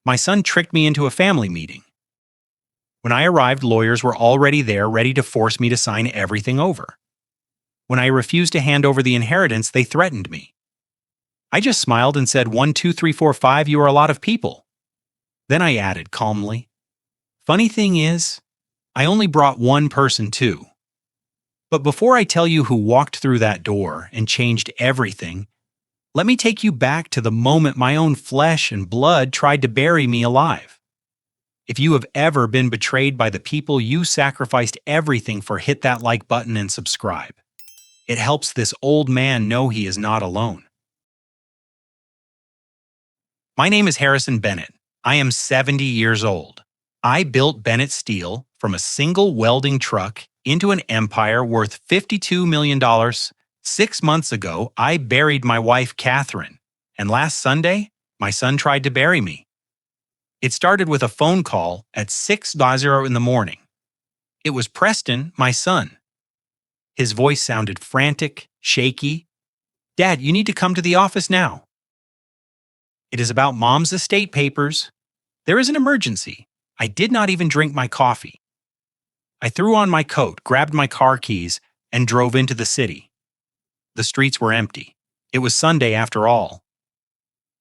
My son tricked me into a family meeting. When I arrived, lawyers were already there, ready to force me to sign everything over. When I refused to hand over the inheritance, they threatened me. I just smiled and said, 1, 2, 3, 4, 5, you are a lot of people. Then I added calmly, funny thing is, I only brought one person too. But before I tell you who walked through that door and changed everything, let me take you back to the moment my own flesh and blood tried to bury me alive. If you have ever been betrayed by the people you sacrificed everything for, hit that like button and subscribe. It helps this old man know he is not alone. My name is Harrison Bennett. I am 70 years old. I built Bennett Steel from a single welding truck into an empire worth $52 million. 6 months ago, I buried my wife, Catherine, and last Sunday, my son tried to bury me. It started with a phone call at 6:00 in the morning. It was Preston, my son. His voice sounded frantic, shaky. Dad, you need to come to the office now. It is about Mom's estate papers. There is an emergency. I did not even drink my coffee. I threw on my coat, grabbed my car keys, and drove into the city. The streets were empty. It was Sunday after all.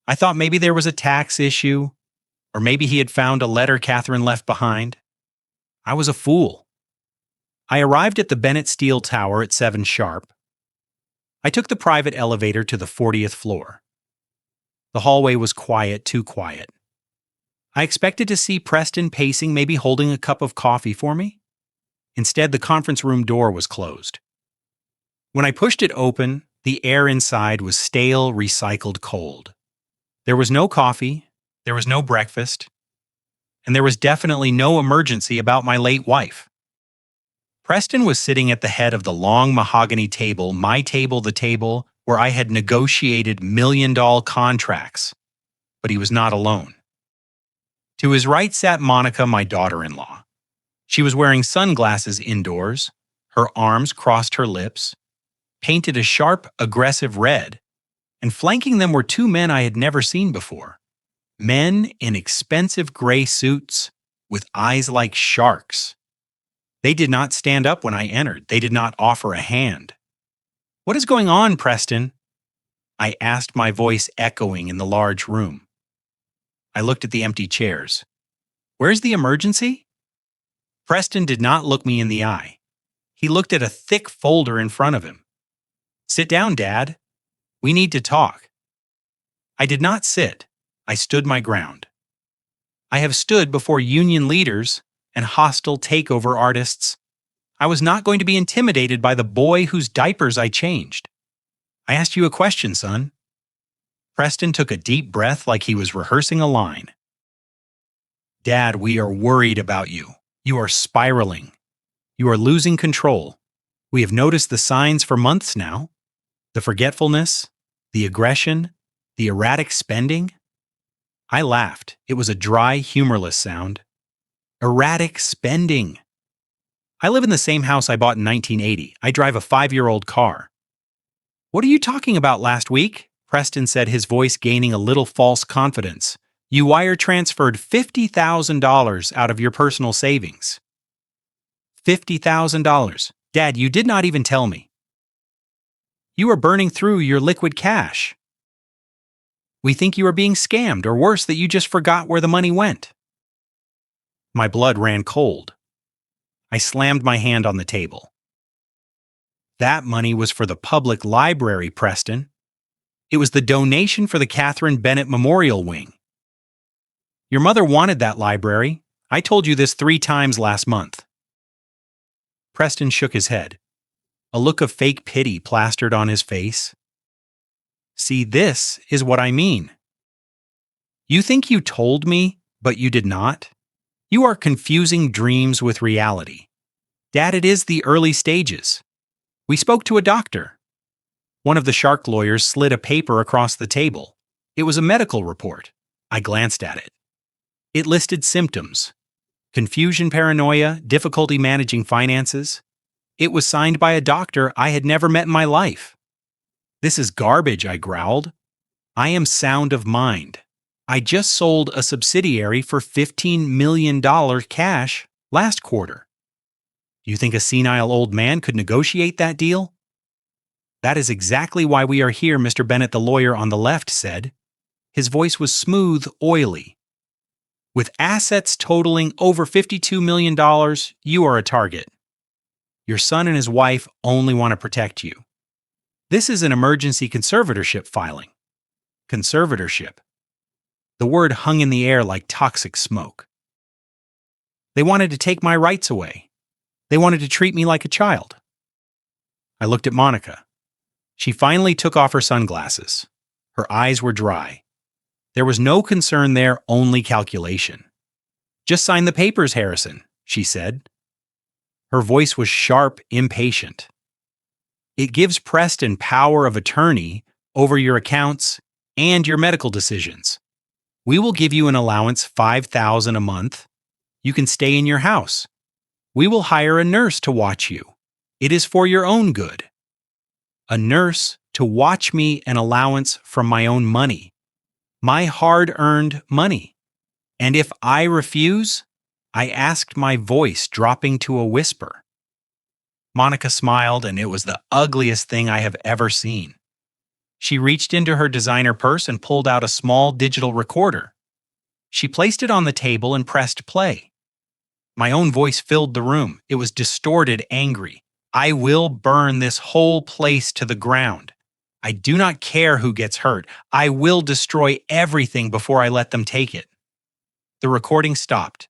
I thought maybe there was a tax issue, or maybe he had found a letter Catherine left behind. I was a fool. I arrived at the Bennett Steel Tower at 7 sharp. I took the private elevator to the 40th floor. The hallway was quiet, too quiet. I expected to see Preston pacing, maybe holding a cup of coffee for me. Instead, the conference room door was closed. When I pushed it open, the air inside was stale, recycled cold. There was no coffee, there was no breakfast, and there was definitely no emergency about my late wife. Preston was sitting at the head of the long mahogany table, my table, the table where I had negotiated million-dollar contracts, but he was not alone. To his right sat Monica, my daughter-in-law. She was wearing sunglasses indoors, her arms crossed her lips, painted a sharp, aggressive red, and flanking them were 2 men I had never seen before. Men in expensive gray suits with eyes like sharks. They did not stand up when I entered. They did not offer a hand. What is going on, Preston? I asked, my voice echoing in the large room. I looked at the empty chairs. Where's the emergency? Preston did not look me in the eye. He looked at a thick folder in front of him. Sit down, Dad. We need to talk. I did not sit. I stood my ground. I have stood before union leaders and hostile takeover artists. I was not going to be intimidated by the boy whose diapers I changed. I asked you a question, son. Preston took a deep breath like he was rehearsing a line. Dad, we are worried about you. You are spiraling. You are losing control. We have noticed the signs for months now. The forgetfulness, the aggression, the erratic spending. I laughed. It was a dry, humorless sound. Erratic spending. I live in the same house I bought in 1980. I drive a 5-year-old car. What are you talking about last week? Preston said, his voice gaining a little false confidence. You wire transferred $50,000 out of your personal savings. $50,000. Dad, you did not even tell me. You are burning through your liquid cash. We think you are being scammed, or worse, that you just forgot where the money went. My blood ran cold. I slammed my hand on the table. That money was for the public library, Preston. It was the donation for the Catherine Bennett Memorial Wing. Your mother wanted that library. I told you this 3 times last month. Preston shook his head. A look of fake pity plastered on his face. See, this is what I mean. You think you told me, but you did not? You are confusing dreams with reality. Dad, it is the early stages. We spoke to a doctor. One of the shark lawyers slid a paper across the table. It was a medical report. I glanced at it. It listed symptoms: confusion, paranoia, difficulty managing finances. It was signed by a doctor I had never met in my life. This is garbage, I growled. I am sound of mind. I just sold a subsidiary for $15 million cash last quarter. Do you think a senile old man could negotiate that deal? That is exactly why we are here, Mr. Bennett, the lawyer on the left said. His voice was smooth, oily. With assets totaling over $52 million, you are a target. Your son and his wife only want to protect you. This is an emergency conservatorship filing. Conservatorship. The word hung in the air like toxic smoke. They wanted to take my rights away. They wanted to treat me like a child. I looked at Monica. She finally took off her sunglasses. Her eyes were dry. There was no concern there, only calculation. Just sign the papers, Harrison, she said. Her voice was sharp, impatient. It gives Preston power of attorney over your accounts and your medical decisions. We will give you an allowance $5,000 a month. You can stay in your house. We will hire a nurse to watch you. It is for your own good. A nurse to watch me, an allowance from my own money. My hard-earned money. And if I refuse, I asked, my voice dropping to a whisper. Monica smiled, and it was the ugliest thing I have ever seen. She reached into her designer purse and pulled out a small digital recorder. She placed it on the table and pressed play. My own voice filled the room. It was distorted, angry. I will burn this whole place to the ground. I do not care who gets hurt. I will destroy everything before I let them take it. The recording stopped.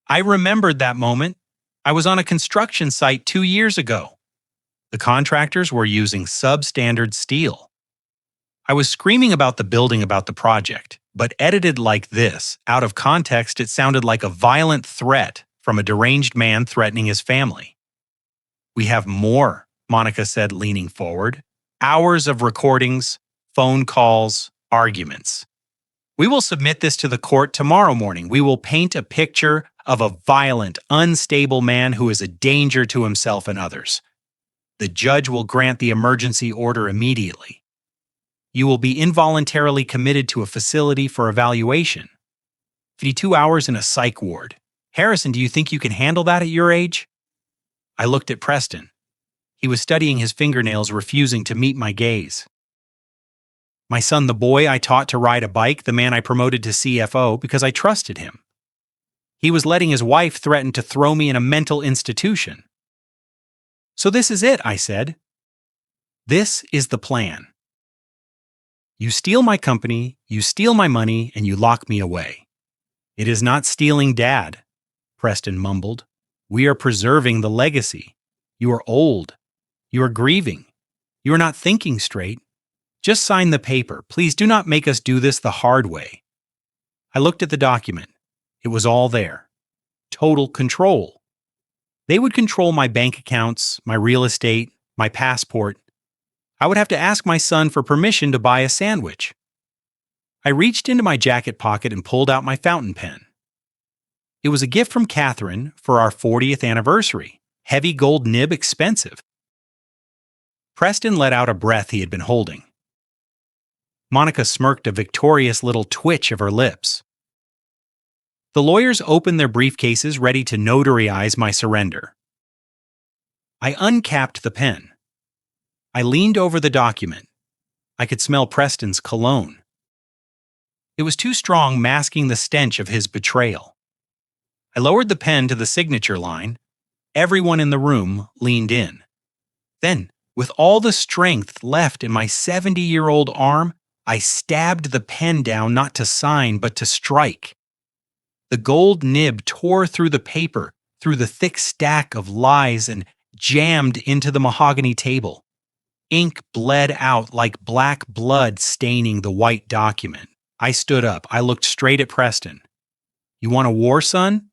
I remembered that moment. I was on a construction site 2 years ago. The contractors were using substandard steel. I was screaming about the building, about the project, but edited like this, out of context, it sounded like a violent threat from a deranged man threatening his family. We have more, Monica said, leaning forward. Hours of recordings, phone calls, arguments. We will submit this to the court tomorrow morning. We will paint a picture of a violent, unstable man who is a danger to himself and others. The judge will grant the emergency order immediately. You will be involuntarily committed to a facility for evaluation. 52 hours in a psych ward. Harrison, do you think you can handle that at your age? I looked at Preston. He was studying his fingernails, refusing to meet my gaze. My son, the boy I taught to ride a bike, the man I promoted to CFO because I trusted him. He was letting his wife threaten to throw me in a mental institution. So this is it, I said. This is the plan. You steal my company, you steal my money, and you lock me away. It is not stealing, Dad, Preston mumbled. We are preserving the legacy. You are old. You are grieving. You are not thinking straight. Just sign the paper. Please do not make us do this the hard way. I looked at the document. It was all there. Total control. They would control my bank accounts, my real estate, my passport. I would have to ask my son for permission to buy a sandwich. I reached into my jacket pocket and pulled out my fountain pen. It was a gift from Catherine for our 40th anniversary. Heavy gold nib, expensive. Preston let out a breath he had been holding. Monica smirked, a victorious little twitch of her lips. The lawyers opened their briefcases, ready to notarize my surrender. I uncapped the pen. I leaned over the document. I could smell Preston's cologne. It was too strong, masking the stench of his betrayal. I lowered the pen to the signature line. Everyone in the room leaned in. Then, with all the strength left in my 70-year-old arm, I stabbed the pen down, not to sign, but to strike. The gold nib tore through the paper, through the thick stack of lies, and jammed into the mahogany table. Ink bled out like black blood staining the white document. I stood up. I looked straight at Preston. You want a war, son?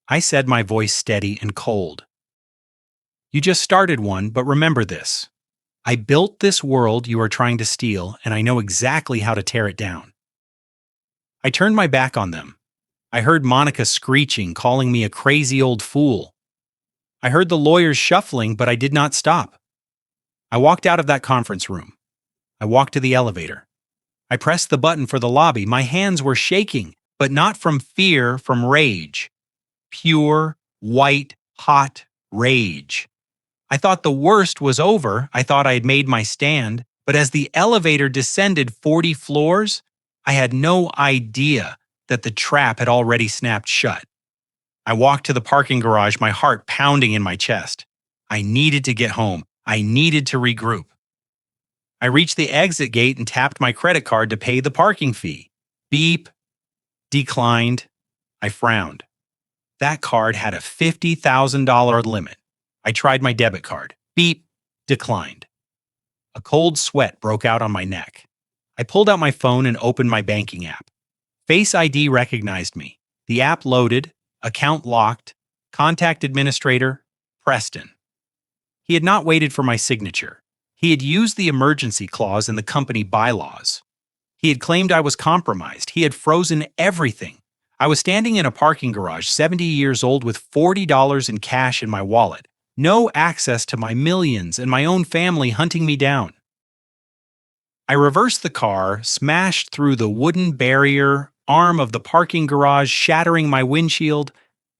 I said, my voice steady and cold. You just started one, but remember this. I built this world you are trying to steal, and I know exactly how to tear it down. I turned my back on them. I heard Monica screeching, calling me a crazy old fool. I heard the lawyers shuffling, but I did not stop. I walked out of that conference room. I walked to the elevator. I pressed the button for the lobby. My hands were shaking, but not from fear, from rage. Pure, white, hot rage. I thought the worst was over. I thought I had made my stand. But as the elevator descended 40 floors, I had no idea that the trap had already snapped shut. I walked to the parking garage, my heart pounding in my chest. I needed to get home. I needed to regroup. I reached the exit gate and tapped my credit card to pay the parking fee. Beep. Declined. I frowned. That card had a $50,000 limit. I tried my debit card. Beep. Declined. A cold sweat broke out on my neck. I pulled out my phone and opened my banking app. Face ID recognized me. The app loaded, account locked, contact administrator, Preston. He had not waited for my signature. He had used the emergency clause in the company bylaws. He had claimed I was compromised. He had frozen everything. I was standing in a parking garage, 70 years old, with $40 in cash in my wallet. No access to my millions and my own family hunting me down. I reversed the car, smashed through the wooden barrier arm of the parking garage, shattering my windshield,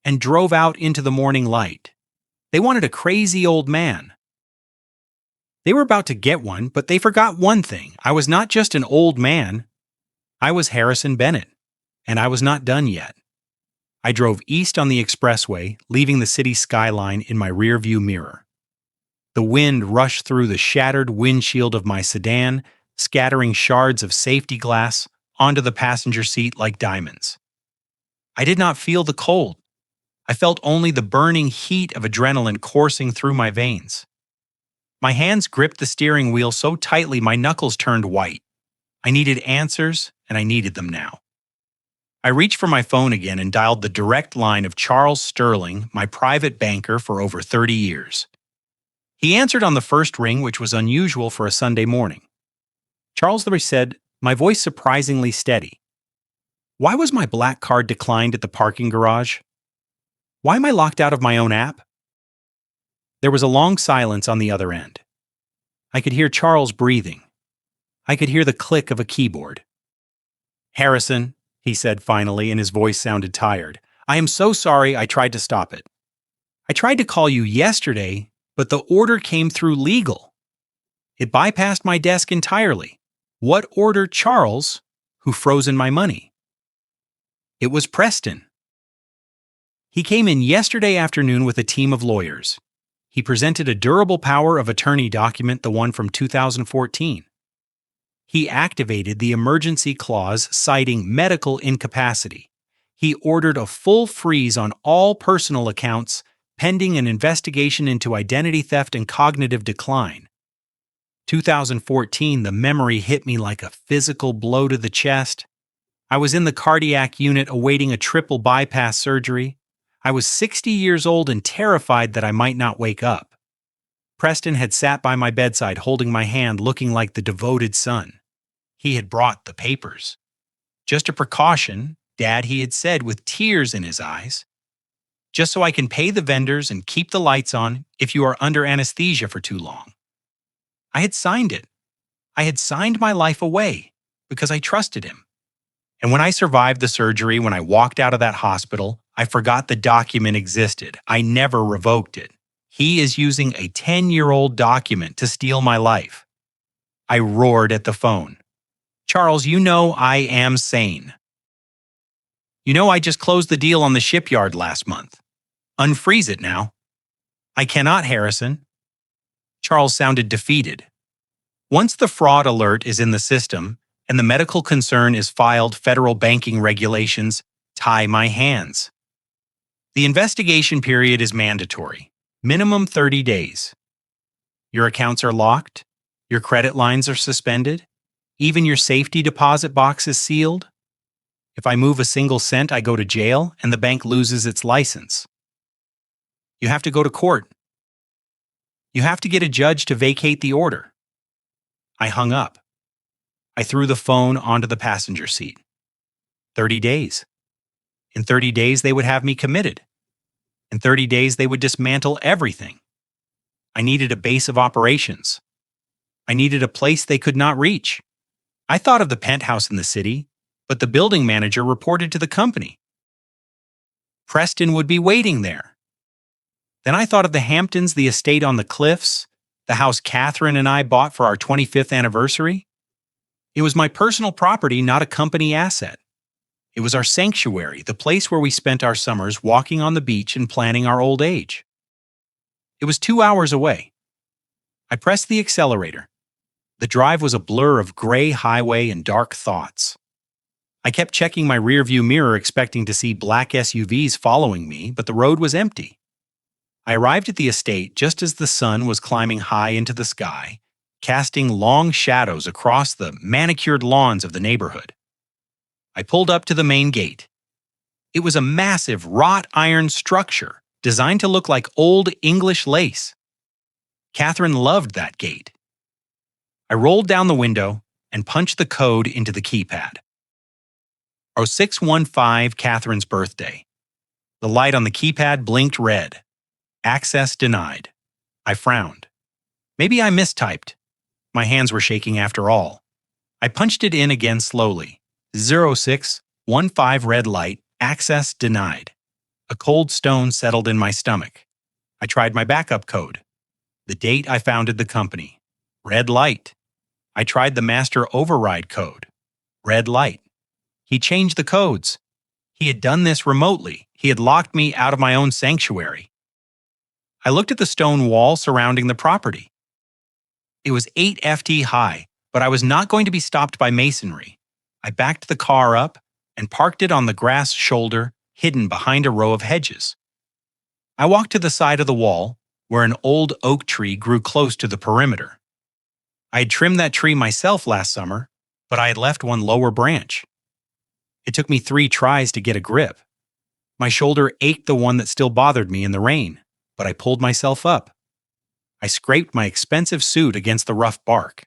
and drove out into the morning light. They wanted a crazy old man. They were about to get one, but they forgot one thing. I was not just an old man. I was Harrison Bennett, and I was not done yet. I drove east on the expressway, leaving the city skyline in my rearview mirror. The wind rushed through the shattered windshield of my sedan, scattering shards of safety glass onto the passenger seat like diamonds. I did not feel the cold. I felt only the burning heat of adrenaline coursing through my veins. My hands gripped the steering wheel so tightly my knuckles turned white. I needed answers, and I needed them now. I reached for my phone again and dialed the direct line of Charles Sterling, my private banker for over 30 years. He answered on the first ring, which was unusual for a Sunday morning. Charles said, my voice surprisingly steady. Why was my black card declined at the parking garage? Why am I locked out of my own app? There was a long silence on the other end. I could hear Charles breathing. I could hear the click of a keyboard. Harrison, he said finally, and his voice sounded tired. I am so sorry I tried to stop it. I tried to call you yesterday, but the order came through legal. It bypassed my desk entirely. What order, Charles, who frozen my money? It was Preston. He came in yesterday afternoon with a team of lawyers. He presented a durable power of attorney document, the one from 2014. He activated the emergency clause citing medical incapacity. He ordered a full freeze on all personal accounts pending an investigation into identity theft and cognitive decline. 2014, the memory hit me like a physical blow to the chest. I was in the cardiac unit awaiting a triple bypass surgery. I was 60 years old and terrified that I might not wake up. Preston had sat by my bedside holding my hand, looking like the devoted son. He had brought the papers. Just a precaution, Dad, he had said with tears in his eyes. Just so I can pay the vendors and keep the lights on if you are under anesthesia for too long. I had signed it. I had signed my life away because I trusted him. And when I survived the surgery, when I walked out of that hospital, I forgot the document existed. I never revoked it. He is using a 10-year-old document to steal my life. I roared at the phone. Charles, you know I am sane. You know I just closed the deal on the shipyard last month. Unfreeze it now. I cannot, Harrison. Charles sounded defeated. Once the fraud alert is in the system and the medical concern is filed, federal banking regulations tie my hands. The investigation period is mandatory, minimum 30 days. Your accounts are locked, your credit lines are suspended, even your safety deposit box is sealed. If I move a single cent, I go to jail and the bank loses its license. You have to go to court. You have to get a judge to vacate the order. I hung up. I threw the phone onto the passenger seat. 30 days. In 30 days, they would have me committed. In 30 days, they would dismantle everything. I needed a base of operations. I needed a place they could not reach. I thought of the penthouse in the city, but the building manager reported to the company. Preston would be waiting there. Then I thought of the Hamptons, the estate on the cliffs, the house Catherine and I bought for our 25th anniversary. It was my personal property, not a company asset. It was our sanctuary, the place where we spent our summers walking on the beach and planning our old age. It was 2 hours away. I pressed the accelerator. The drive was a blur of gray highway and dark thoughts. I kept checking my rearview mirror expecting to see black SUVs following me, but the road was empty. I arrived at the estate just as the sun was climbing high into the sky, casting long shadows across the manicured lawns of the neighborhood. I pulled up to the main gate. It was a massive wrought iron structure designed to look like old English lace. Catherine loved that gate. I rolled down the window and punched the code into the keypad. 0615, Catherine's birthday. The light on the keypad blinked red. Access denied. I frowned. Maybe I mistyped. My hands were shaking after all. I punched it in again slowly. 0615 red light, access denied. A cold stone settled in my stomach. I tried my backup code. The date I founded the company. Red light. I tried the master override code. Red light. He changed the codes. He had done this remotely. He had locked me out of my own sanctuary. I looked at the stone wall surrounding the property. It was 8 FT high, but I was not going to be stopped by masonry. I backed the car up and parked it on the grass shoulder, hidden behind a row of hedges. I walked to the side of the wall, where an old oak tree grew close to the perimeter. I had trimmed that tree myself last summer, but I had left one lower branch. It took me 3 tries to get a grip. My shoulder ached the one that still bothered me in the rain, but I pulled myself up. I scraped my expensive suit against the rough bark.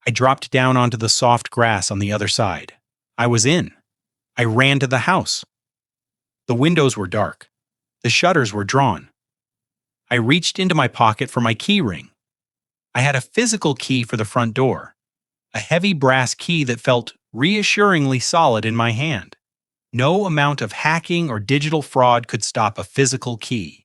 I dropped down onto the soft grass on the other side. I was in. I ran to the house. The windows were dark. The shutters were drawn. I reached into my pocket for my key ring. I had a physical key for the front door, a heavy brass key that felt reassuringly solid in my hand. No amount of hacking or digital fraud could stop a physical key.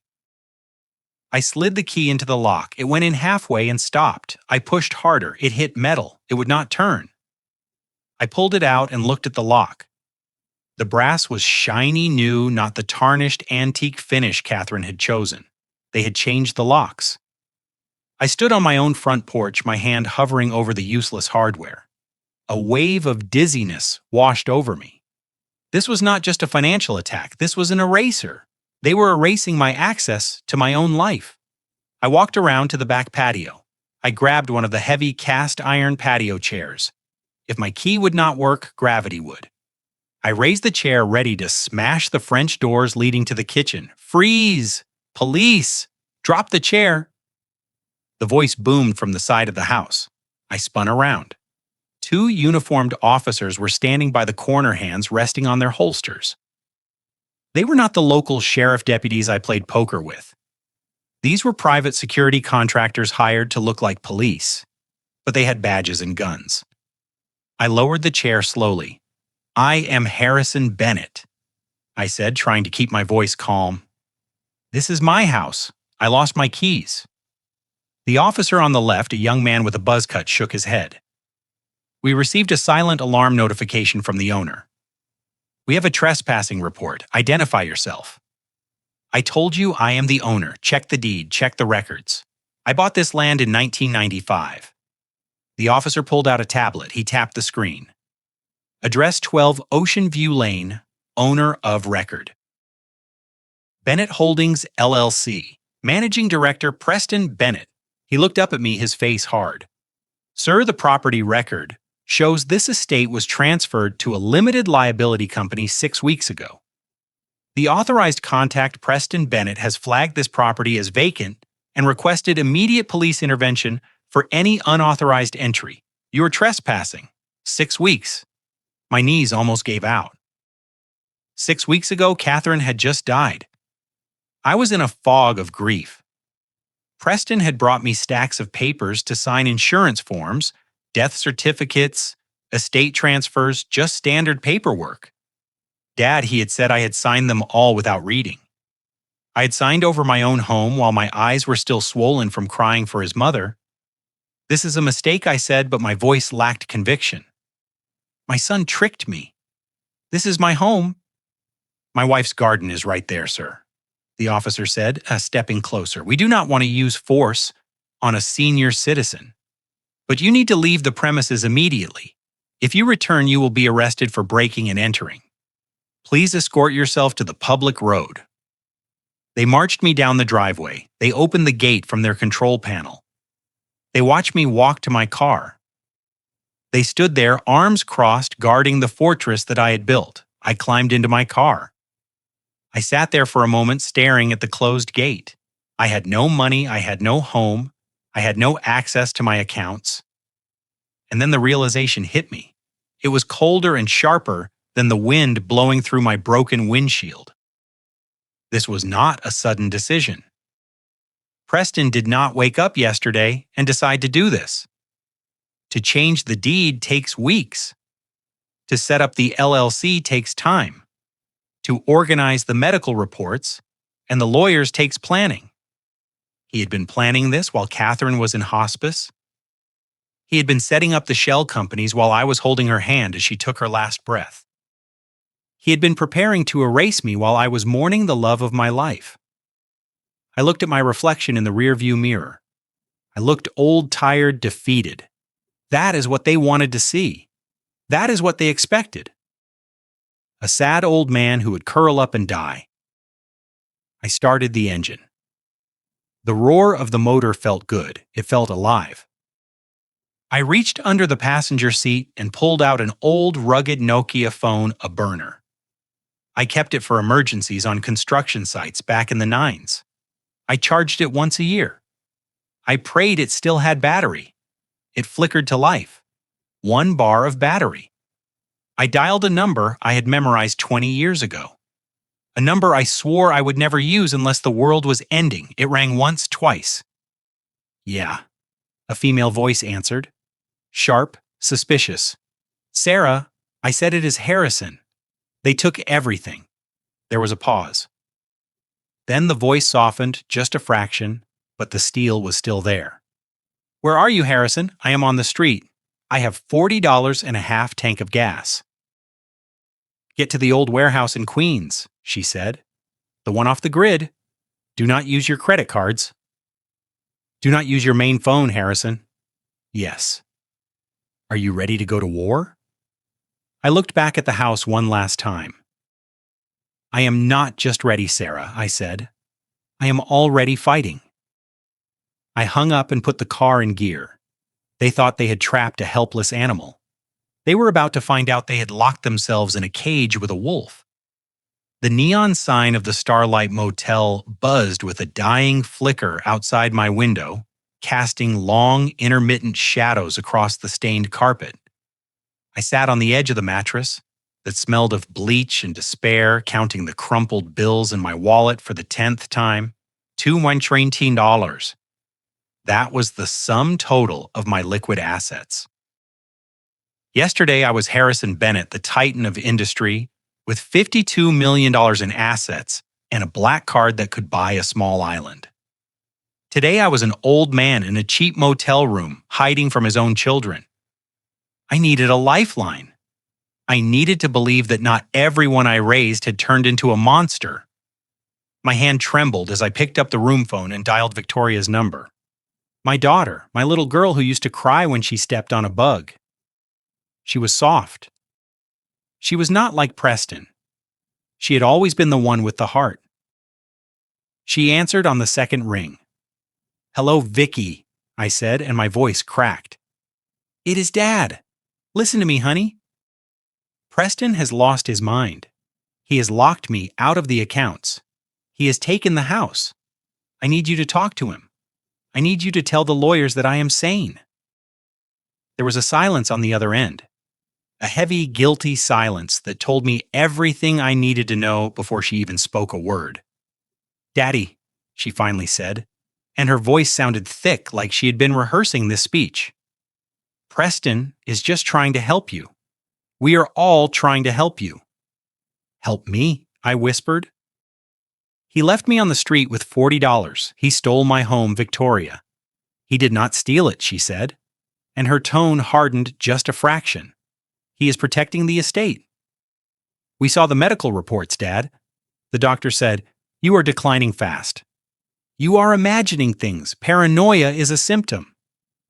I slid the key into the lock. It went in halfway and stopped. I pushed harder. It hit metal. It would not turn. I pulled it out and looked at the lock. The brass was shiny new, not the tarnished antique finish Catherine had chosen. They had changed the locks. I stood on my own front porch, my hand hovering over the useless hardware. A wave of dizziness washed over me. This was not just a financial attack. This was an eraser. They were erasing my access to my own life. I walked around to the back patio. I grabbed one of the heavy cast iron patio chairs. If my key would not work, gravity would. I raised the chair ready to smash the French doors leading to the kitchen. Freeze! Police! Drop the chair! The voice boomed from the side of the house. I spun around. 2 uniformed officers were standing by the corner hands resting on their holsters. They were not the local sheriff deputies I played poker with. These were private security contractors hired to look like police, but they had badges and guns. I lowered the chair slowly. "I am Harrison Bennett," I said, trying to keep my voice calm. "This is my house. I lost my keys." The officer on the left, a young man with a buzz cut, shook his head. "We received a silent alarm notification from the owner. We have a trespassing report. Identify yourself." "I told you I am the owner. Check the deed. Check the records. I bought this land in 1995. The officer pulled out a tablet. He tapped the screen. "Address 12 Ocean View Lane, owner of record. Bennett Holdings, LLC. Managing Director Preston Bennett." He looked up at me, his face hard. "Sir, the property record shows this estate was transferred to a limited liability company 6 weeks ago. The authorized contact, Preston Bennett, has flagged this property as vacant and requested immediate police intervention for any unauthorized entry. You are trespassing. 6 weeks. My knees almost gave out. 6 weeks ago, Catherine had just died. I was in a fog of grief. Preston had brought me stacks of papers to sign insurance forms, death certificates, Estate transfers, just standard paperwork. Dad, he had said I had signed them all without reading. I had signed over my own home while my eyes were still swollen from crying for his mother. This is a mistake, I said, but my voice lacked conviction. My son tricked me. This is my home. My wife's garden is right there, sir, the officer said, stepping closer. We do not want to use force on a senior citizen. But you need to leave the premises immediately. If you return, you will be arrested for breaking and entering. Please escort yourself to the public road. They marched me down the driveway. They opened the gate from their control panel. They watched me walk to my car. They stood there, arms crossed, guarding the fortress that I had built. I climbed into my car. I sat there for a moment, staring at the closed gate. I had no money, I had no home, I had no access to my accounts. And then the realization hit me. It was colder and sharper than the wind blowing through my broken windshield. This was not a sudden decision. Preston did not wake up yesterday and decide to do this. To change the deed takes weeks. To set up the LLC takes time. To organize the medical reports and the lawyers takes planning. He had been planning this while Catherine was in hospice. He had been setting up the shell companies while I was holding her hand as she took her last breath. He had been preparing to erase me while I was mourning the love of my life. I looked at my reflection in the rearview mirror. I looked old, tired, defeated. That is what they wanted to see. That is what they expected. A sad old man who would curl up and die. I started the engine. The roar of the motor felt good. It felt alive. I reached under the passenger seat and pulled out an old, rugged Nokia phone, a burner. I kept it for emergencies on construction sites back in the 90s. I charged it once a year. I prayed it still had battery. It flickered to life. 1 bar of battery. I dialed a number I had memorized 20 years ago. A number I swore I would never use unless the world was ending. It rang once, twice. Yeah, a female voice answered. Sharp, suspicious. Sarah, I said, it is Harrison. They took everything. There was a pause. Then the voice softened just a fraction, but the steel was still there. Where are you, Harrison? I am on the street. I have $40 and a half tank of gas. Get to the old warehouse in Queens, she said. The one off the grid. Do not use your credit cards. Do not use your main phone, Harrison. Yes. Are you ready to go to war? I looked back at the house one last time. I am not just ready, Sarah, I said. I am already fighting. I hung up and put the car in gear. They thought they had trapped a helpless animal. They were about to find out they had locked themselves in a cage with a wolf. The neon sign of the Starlight Motel buzzed with a dying flicker outside my window, casting long, intermittent shadows across the stained carpet. I sat on the edge of the mattress that smelled of bleach and despair, counting the crumpled bills in my wallet for the 10th time. $219. That was the sum total of my liquid assets. Yesterday, I was Harrison Bennett, the titan of industry, with $52 million in assets and a black card that could buy a small island. Today, I was an old man in a cheap motel room, hiding from his own children. I needed a lifeline. I needed to believe that not everyone I raised had turned into a monster. My hand trembled as I picked up the room phone and dialed Victoria's number. My daughter, my little girl who used to cry when she stepped on a bug. She was soft. She was not like Preston. She had always been the one with the heart. She answered on the second ring. Hello, Vicky, I said, and my voice cracked. It is Dad. Listen to me, honey. Preston has lost his mind. He has locked me out of the accounts. He has taken the house. I need you to talk to him. I need you to tell the lawyers that I am sane. There was a silence on the other end. A heavy, guilty silence that told me everything I needed to know before she even spoke a word. Daddy, she finally said, and her voice sounded thick like she had been rehearsing this speech. Preston is just trying to help you. We are all trying to help you. Help me, I whispered. He left me on the street with $40. He stole my home, Victoria. He did not steal it, she said, and her tone hardened just a fraction. He is protecting the estate. We saw the medical reports, Dad. The doctor said, "You are declining fast." You are imagining things. Paranoia is a symptom.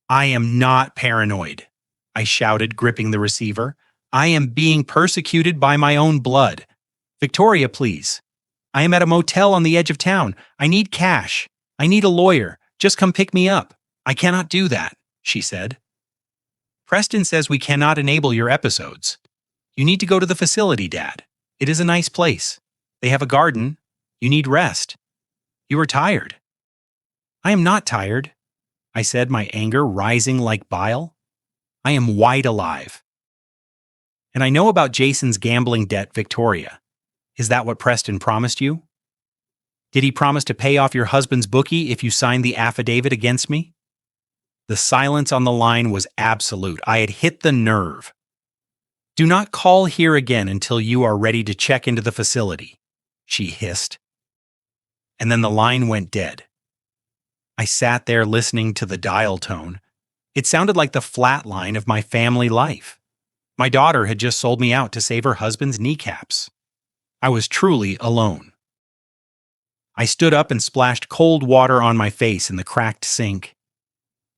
I am not paranoid, I shouted, gripping the receiver. I am being persecuted by my own blood. Victoria, please. I am at a motel on the edge of town. I need cash. I need a lawyer. Just come pick me up. I cannot do that, she said. Preston says we cannot enable your episodes. You need to go to the facility, Dad. It is a nice place. They have a garden. You need rest. You are tired. I am not tired, I said, my anger rising like bile. I am wide alive. And I know about Jason's gambling debt, Victoria. Is that what Preston promised you? Did he promise to pay off your husband's bookie if you signed the affidavit against me? The silence on the line was absolute. I had hit the nerve. Do not call here again until you are ready to check into the facility, she hissed. And then the line went dead. I sat there listening to the dial tone. It sounded like the flat line of my family life. My daughter had just sold me out to save her husband's kneecaps. I was truly alone. I stood up and splashed cold water on my face in the cracked sink.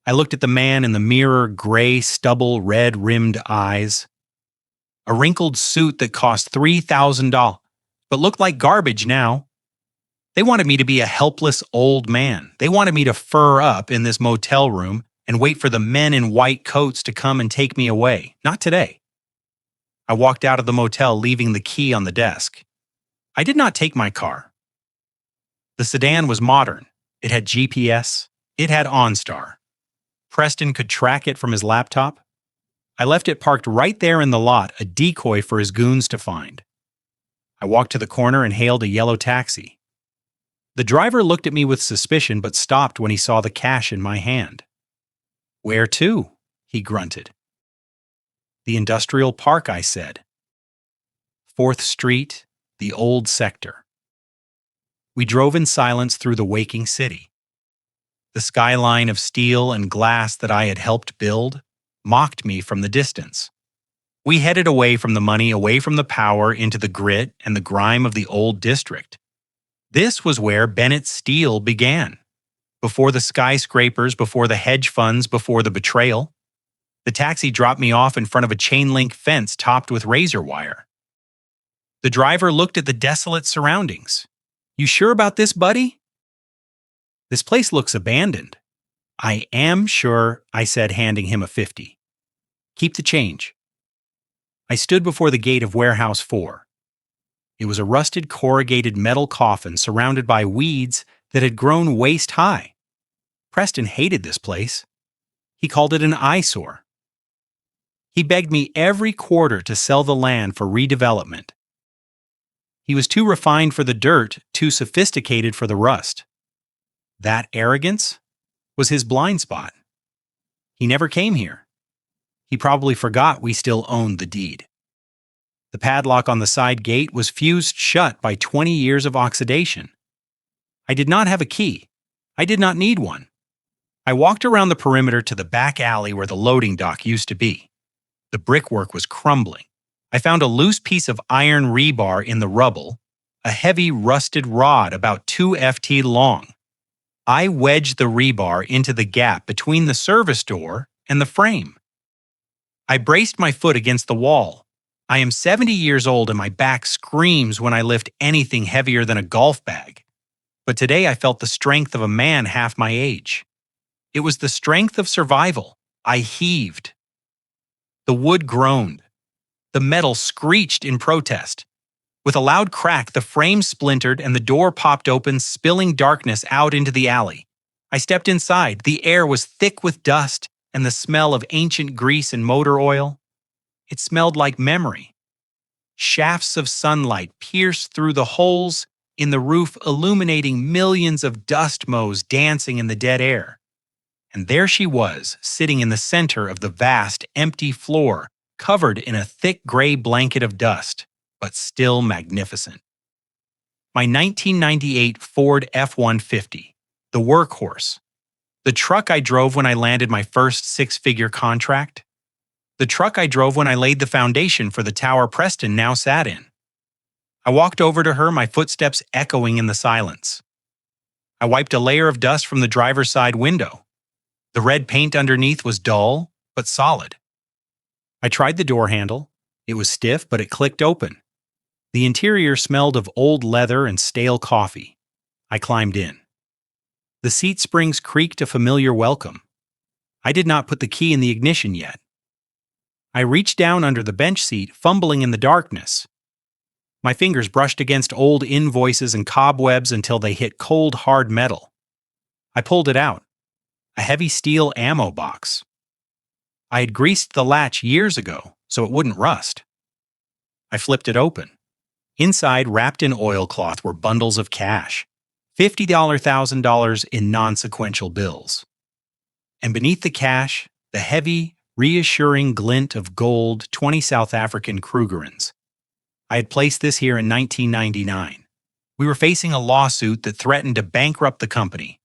I looked at the man in the mirror, gray stubble, red-rimmed eyes. A wrinkled suit that cost $3,000, but looked like garbage now. They wanted me to be a helpless old man. They wanted me to fur up in this motel room and wait for the men in white coats to come and take me away. Not today. I walked out of the motel, leaving the key on the desk. I did not take my car. The sedan was modern. It had GPS. It had OnStar. Preston could track it from his laptop. I left it parked right there in the lot, a decoy for his goons to find. I walked to the corner and hailed a yellow taxi. The driver looked at me with suspicion but stopped when he saw the cash in my hand. Where to? He grunted. The industrial park, I said. 4th Street, the old sector. We drove in silence through the waking city. The skyline of steel and glass that I had helped build mocked me from the distance. We headed away from the money, away from the power, into the grit and the grime of the old district. This was where Bennett's Steel began. Before the skyscrapers, before the hedge funds, before the betrayal. The taxi dropped me off in front of a chain-link fence topped with razor wire. The driver looked at the desolate surroundings. You sure about this, buddy? This place looks abandoned. I am sure, I said, handing him a 50. Keep the change. I stood before the gate of Warehouse 4. It was a rusted corrugated metal coffin surrounded by weeds that had grown waist-high. Preston hated this place. He called it an eyesore. He begged me every quarter to sell the land for redevelopment. He was too refined for the dirt, too sophisticated for the rust. That arrogance was his blind spot. He never came here. He probably forgot we still owned the deed. The padlock on the side gate was fused shut by 20 years of oxidation. I did not have a key. I did not need one. I walked around the perimeter to the back alley where the loading dock used to be. The brickwork was crumbling. I found a loose piece of iron rebar in the rubble, a heavy rusted rod about 2 ft long. I wedged the rebar into the gap between the service door and the frame. I braced my foot against the wall. I am 70 years old and my back screams when I lift anything heavier than a golf bag. But today I felt the strength of a man half my age. It was the strength of survival. I heaved. The wood groaned. The metal screeched in protest. With a loud crack, the frame splintered and the door popped open, spilling darkness out into the alley. I stepped inside. The air was thick with dust and the smell of ancient grease and motor oil. It smelled like memory. Shafts of sunlight pierced through the holes in the roof, illuminating millions of dust motes dancing in the dead air. And there she was, sitting in the center of the vast, empty floor, covered in a thick gray blanket of dust, but still magnificent. My 1998 Ford F-150, the workhorse. The truck I drove when I landed my first six-figure contract. The truck I drove when I laid the foundation for the tower Preston now sat in. I walked over to her, my footsteps echoing in the silence. I wiped a layer of dust from the driver's side window. The red paint underneath was dull, but solid. I tried the door handle. It was stiff, but it clicked open. The interior smelled of old leather and stale coffee. I climbed in. The seat springs creaked a familiar welcome. I did not put the key in the ignition yet. I reached down under the bench seat, fumbling in the darkness. My fingers brushed against old invoices and cobwebs until they hit cold, hard metal. I pulled it out. A heavy steel ammo box. I had greased the latch years ago, so it wouldn't rust. I flipped it open. Inside, wrapped in oilcloth, were bundles of cash. $50,000, $1,000 in non-sequential bills. And beneath the cash, the heavy, reassuring glint of gold 20 South African Krugerrands. I had placed this here in 1999. We were facing a lawsuit that threatened to bankrupt the company.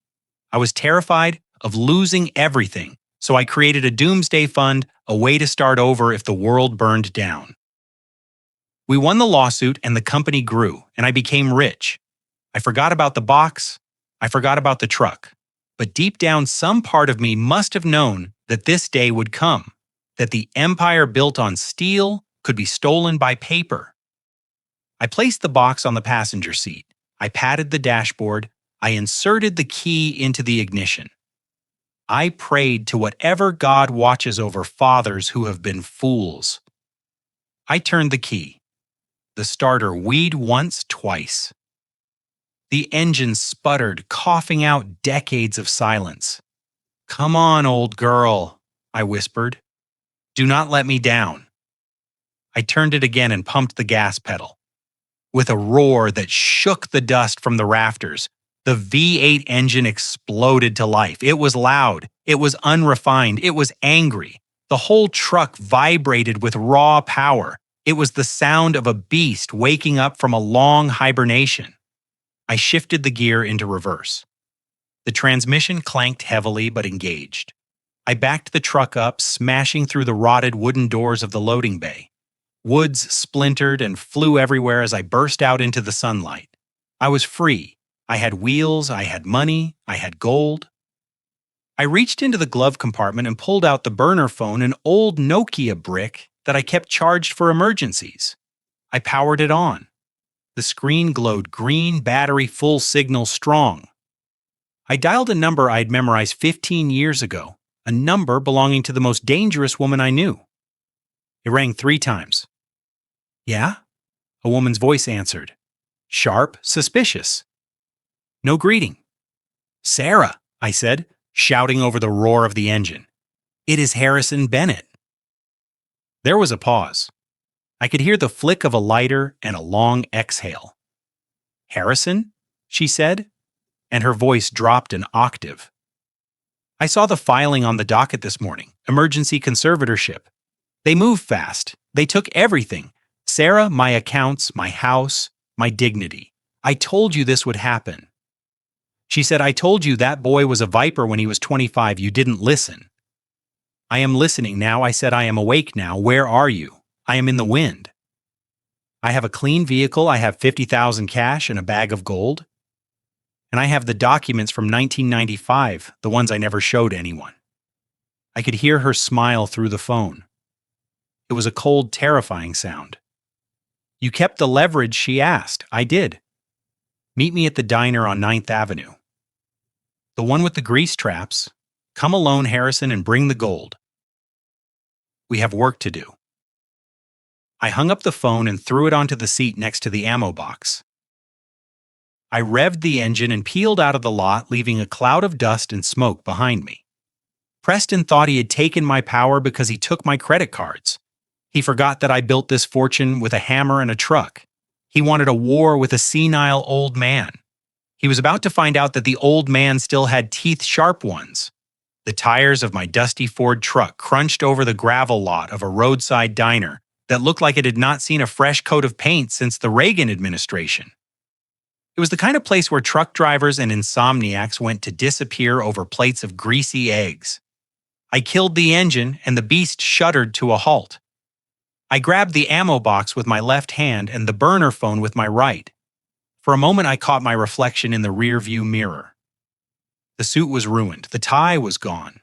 I was terrified of losing everything, so I created a doomsday fund, a way to start over if the world burned down. We won the lawsuit and the company grew, and I became rich. I forgot about the box. I forgot about the truck. But deep down, some part of me must have known that this day would come, that the empire built on steel could be stolen by paper. I placed the box on the passenger seat. I patted the dashboard. I inserted the key into the ignition. I prayed to whatever God watches over fathers who have been fools. I turned the key. The starter wheezed once, twice. The engine sputtered, coughing out decades of silence. "Come on, old girl," I whispered. "Do not let me down." I turned it again and pumped the gas pedal. With a roar that shook the dust from the rafters, the V8 engine exploded to life. It was loud. It was unrefined. It was angry. The whole truck vibrated with raw power. It was the sound of a beast waking up from a long hibernation. I shifted the gear into reverse. The transmission clanked heavily but engaged. I backed the truck up, smashing through the rotted wooden doors of the loading bay. Woods splintered and flew everywhere as I burst out into the sunlight. I was free. I had wheels, I had money, I had gold. I reached into the glove compartment and pulled out the burner phone, an old Nokia brick that I kept charged for emergencies. I powered it on. The screen glowed green, battery full signal strong. I dialed a number I had memorized 15 years ago, a number belonging to the most dangerous woman I knew. It rang 3 times. "Yeah?" A woman's voice answered. Sharp, suspicious. No greeting. "Sarah," I said, shouting over the roar of the engine. "It is Harrison Bennett." There was a pause. I could hear the flick of a lighter and a long exhale. "Harrison?" she said, and her voice dropped an octave. "I saw the filing on the docket this morning, emergency conservatorship. They moved fast. They took everything. Sarah, my accounts, my house, my dignity. I told you this would happen." She said, "I told you that boy was a viper when he was 25. You didn't listen." "I am listening now." I said, "I am awake now. Where are you? I am in the wind. I have a clean vehicle. I have 50,000 cash and a bag of gold. And I have the documents from 1995, the ones I never showed anyone." I could hear her smile through the phone. It was a cold, terrifying sound. "You kept the leverage?" she asked. "I did." "Meet me at the diner on 9th Avenue. The one with the grease traps. Come alone, Harrison, and bring the gold. We have work to do." I hung up the phone and threw it onto the seat next to the ammo box. I revved the engine and peeled out of the lot, leaving a cloud of dust and smoke behind me. Preston thought he had taken my power because he took my credit cards. He forgot that I built this fortune with a hammer and a truck. He wanted a war with a senile old man. He was about to find out that the old man still had teeth-sharp ones. The tires of my dusty Ford truck crunched over the gravel lot of a roadside diner that looked like it had not seen a fresh coat of paint since the Reagan administration. It was the kind of place where truck drivers and insomniacs went to disappear over plates of greasy eggs. I killed the engine, and the beast shuddered to a halt. I grabbed the ammo box with my left hand and the burner phone with my right. For a moment, I caught my reflection in the rear-view mirror. The suit was ruined. The tie was gone.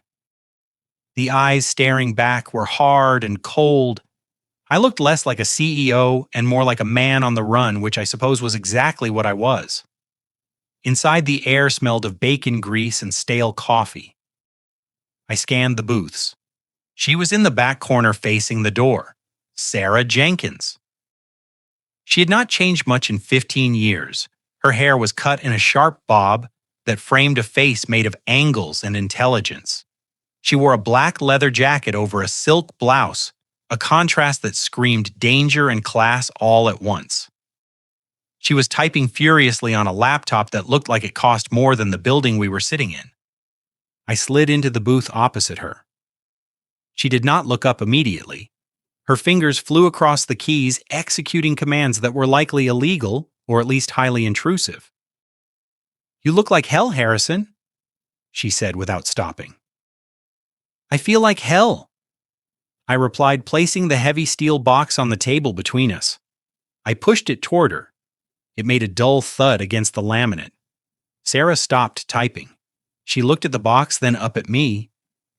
The eyes staring back were hard and cold. I looked less like a CEO and more like a man on the run, which I suppose was exactly what I was. Inside, the air smelled of bacon grease and stale coffee. I scanned the booths. She was in the back corner facing the door. Sarah Jenkins. She had not changed much in 15 years. Her hair was cut in a sharp bob that framed a face made of angles and intelligence. She wore a black leather jacket over a silk blouse, a contrast that screamed danger and class all at once. She was typing furiously on a laptop that looked like it cost more than the building we were sitting in. I slid into the booth opposite her. She did not look up immediately. Her fingers flew across the keys, executing commands that were likely illegal, or at least highly intrusive. "You look like hell, Harrison," she said without stopping. "I feel like hell," I replied, placing the heavy steel box on the table between us. I pushed it toward her. It made a dull thud against the laminate. Sarah stopped typing. She looked at the box, then up at me.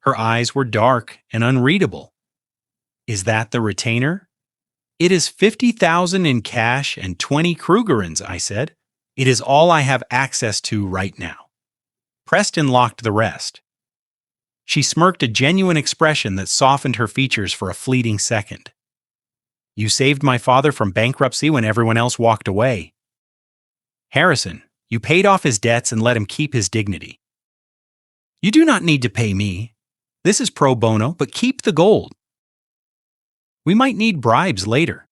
Her eyes were dark and unreadable. "Is that the retainer?" "It is 50,000 in cash and 20 Krugerrands," I said. "It is all I have access to right now." Preston locked the rest. She smirked a genuine expression that softened her features for a fleeting second. "You saved my father from bankruptcy when everyone else walked away. Harrison, you paid off his debts and let him keep his dignity. You do not need to pay me. This is pro bono, but keep the gold. We might need bribes later."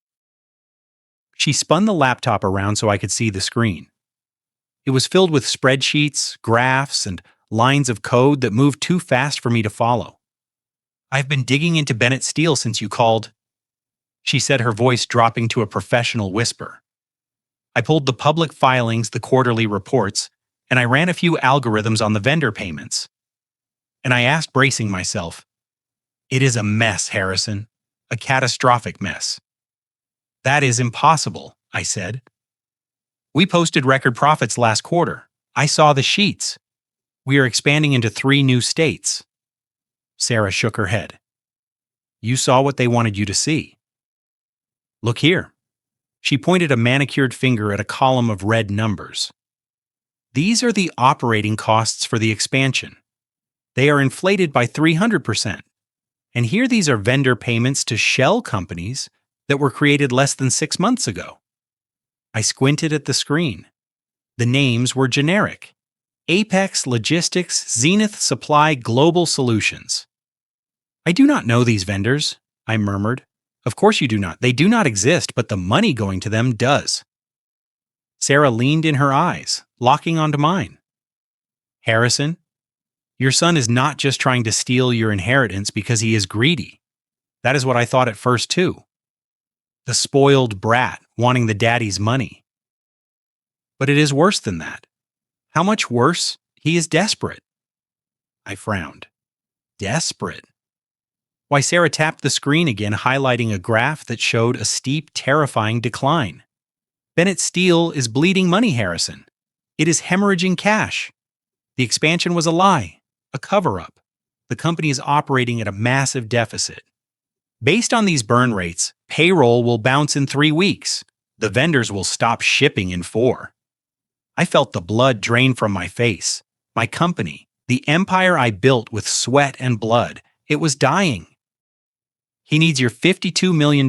She spun the laptop around so I could see the screen. It was filled with spreadsheets, graphs, and lines of code that moved too fast for me to follow. "I've been digging into Bennett Steel since you called," she said, her voice dropping to a professional whisper. I pulled the public filings, the quarterly reports, and I ran a few algorithms on the vendor payments. And I asked, bracing myself, "It is a mess, Harrison. A catastrophic mess." "That is impossible," I said. "We posted record profits last quarter. I saw the sheets. We are expanding into 3 new states." Sarah shook her head. "You saw what they wanted you to see. Look here." She pointed a manicured finger at a column of red numbers. "These are the operating costs for the expansion. They are inflated by 300%. And here these are vendor payments to shell companies that were created less than 6 months ago." I squinted at the screen. The names were generic. Apex Logistics, Zenith Supply, Global Solutions. "I do not know these vendors," I murmured. "Of course you do not. They do not exist, but the money going to them does." Sarah leaned in her eyes, locking onto mine. "Harrison, your son is not just trying to steal your inheritance because he is greedy. That is what I thought at first, too. The spoiled brat wanting the daddy's money. But it is worse than that. How much worse? He is desperate." I frowned. Desperate? Why, Sarah tapped the screen again, highlighting a graph that showed a steep, terrifying decline. "Bennett Steel is bleeding money, Harrison. It is hemorrhaging cash. The expansion was a lie, a cover-up. The company is operating at a massive deficit. Based on these burn rates, payroll will bounce in 3 weeks. The vendors will stop shipping in 4. I felt the blood drain from my face. My company, the empire I built with sweat and blood, it was dying. "He needs your $52 million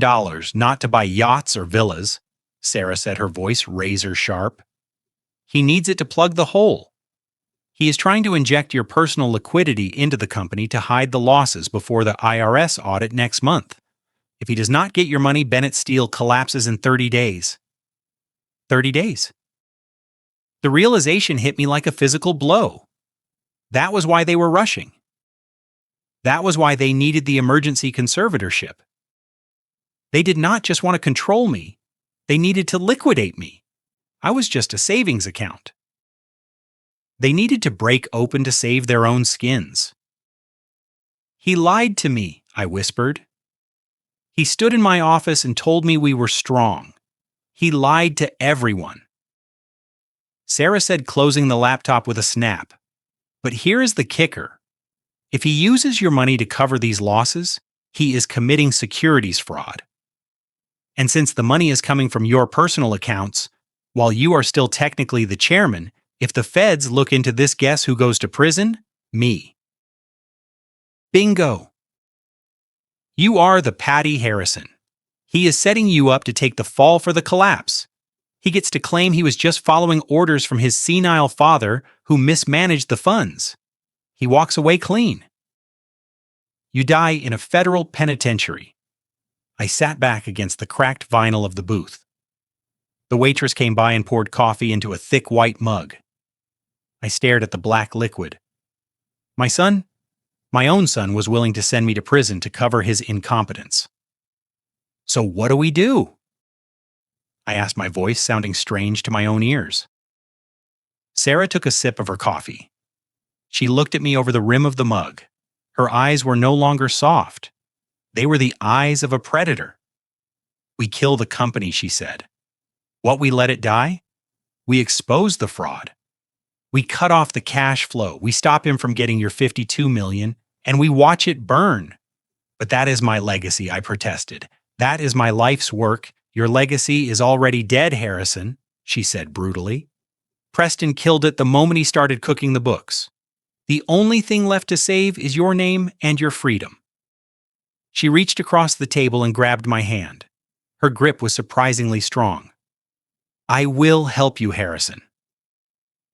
not to buy yachts or villas," Sarah said, her voice razor sharp. "He needs it to plug the hole. He is trying to inject your personal liquidity into the company to hide the losses before the IRS audit next month. If he does not get your money, Bennett Steel collapses in 30 days. 30 days. The realization hit me like a physical blow. That was why they were rushing. That was why they needed the emergency conservatorship. They did not just want to control me, they needed to liquidate me. I was just a savings account. They needed to break open to save their own skins. He lied to me, I whispered. He stood in my office and told me we were strong. He lied to everyone. Sarah said, closing the laptop with a snap. But here is the kicker. If he uses your money to cover these losses, he is committing securities fraud. And since the money is coming from your personal accounts, while you are still technically the chairman, if the feds look into this, guess who goes to prison? Me. Bingo. You are the Patty Harrison. He is setting you up to take the fall for the collapse. He gets to claim he was just following orders from his senile father who mismanaged the funds. He walks away clean. You die in a federal penitentiary. I sat back against the cracked vinyl of the booth. The waitress came by and poured coffee into a thick white mug. I stared at the black liquid. My own son, was willing to send me to prison to cover his incompetence. So what do we do? I asked, my voice sounding strange to my own ears. Sarah took a sip of her coffee. She looked at me over the rim of the mug. Her eyes were no longer soft. They were the eyes of a predator. We kill the company, she said. What, we let it die? We expose the fraud. We cut off the cash flow. We stop him from getting your $52 million, and we watch it burn. But that is my legacy, I protested. That is my life's work. Your legacy is already dead, Harrison, she said brutally. Preston killed it the moment he started cooking the books. The only thing left to save is your name and your freedom. She reached across the table and grabbed my hand. Her grip was surprisingly strong. I will help you, Harrison.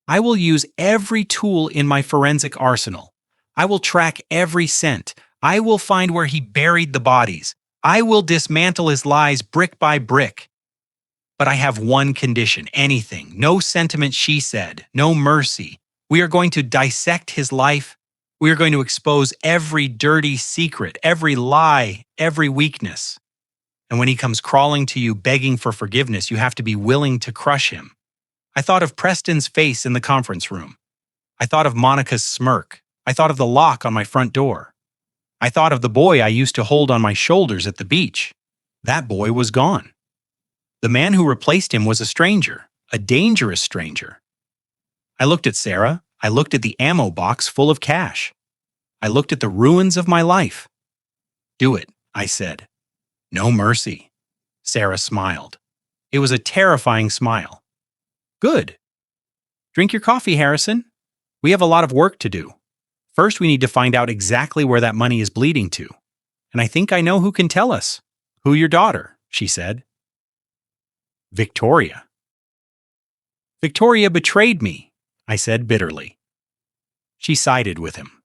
I will use every tool in my forensic arsenal. I will track every cent. I will find where he buried the bodies. I will dismantle his lies brick by brick. But I have one condition, anything. No sentiment, she said. No mercy. We are going to dissect his life. We are going to expose every dirty secret, every lie, every weakness. And when he comes crawling to you begging for forgiveness, you have to be willing to crush him. I thought of Preston's face in the conference room. I thought of Monica's smirk. I thought of the lock on my front door. I thought of the boy I used to hold on my shoulders at the beach. That boy was gone. The man who replaced him was a stranger, a dangerous stranger. I looked at Sarah. I looked at the ammo box full of cash. I looked at the ruins of my life. Do it, I said. No mercy. Sarah smiled. It was a terrifying smile. Good. Drink your coffee, Harrison. We have a lot of work to do. First, we need to find out exactly where that money is bleeding to. And I think I know who can tell us. Who, your daughter, she said. Victoria. Victoria betrayed me, I said bitterly. She sided with him.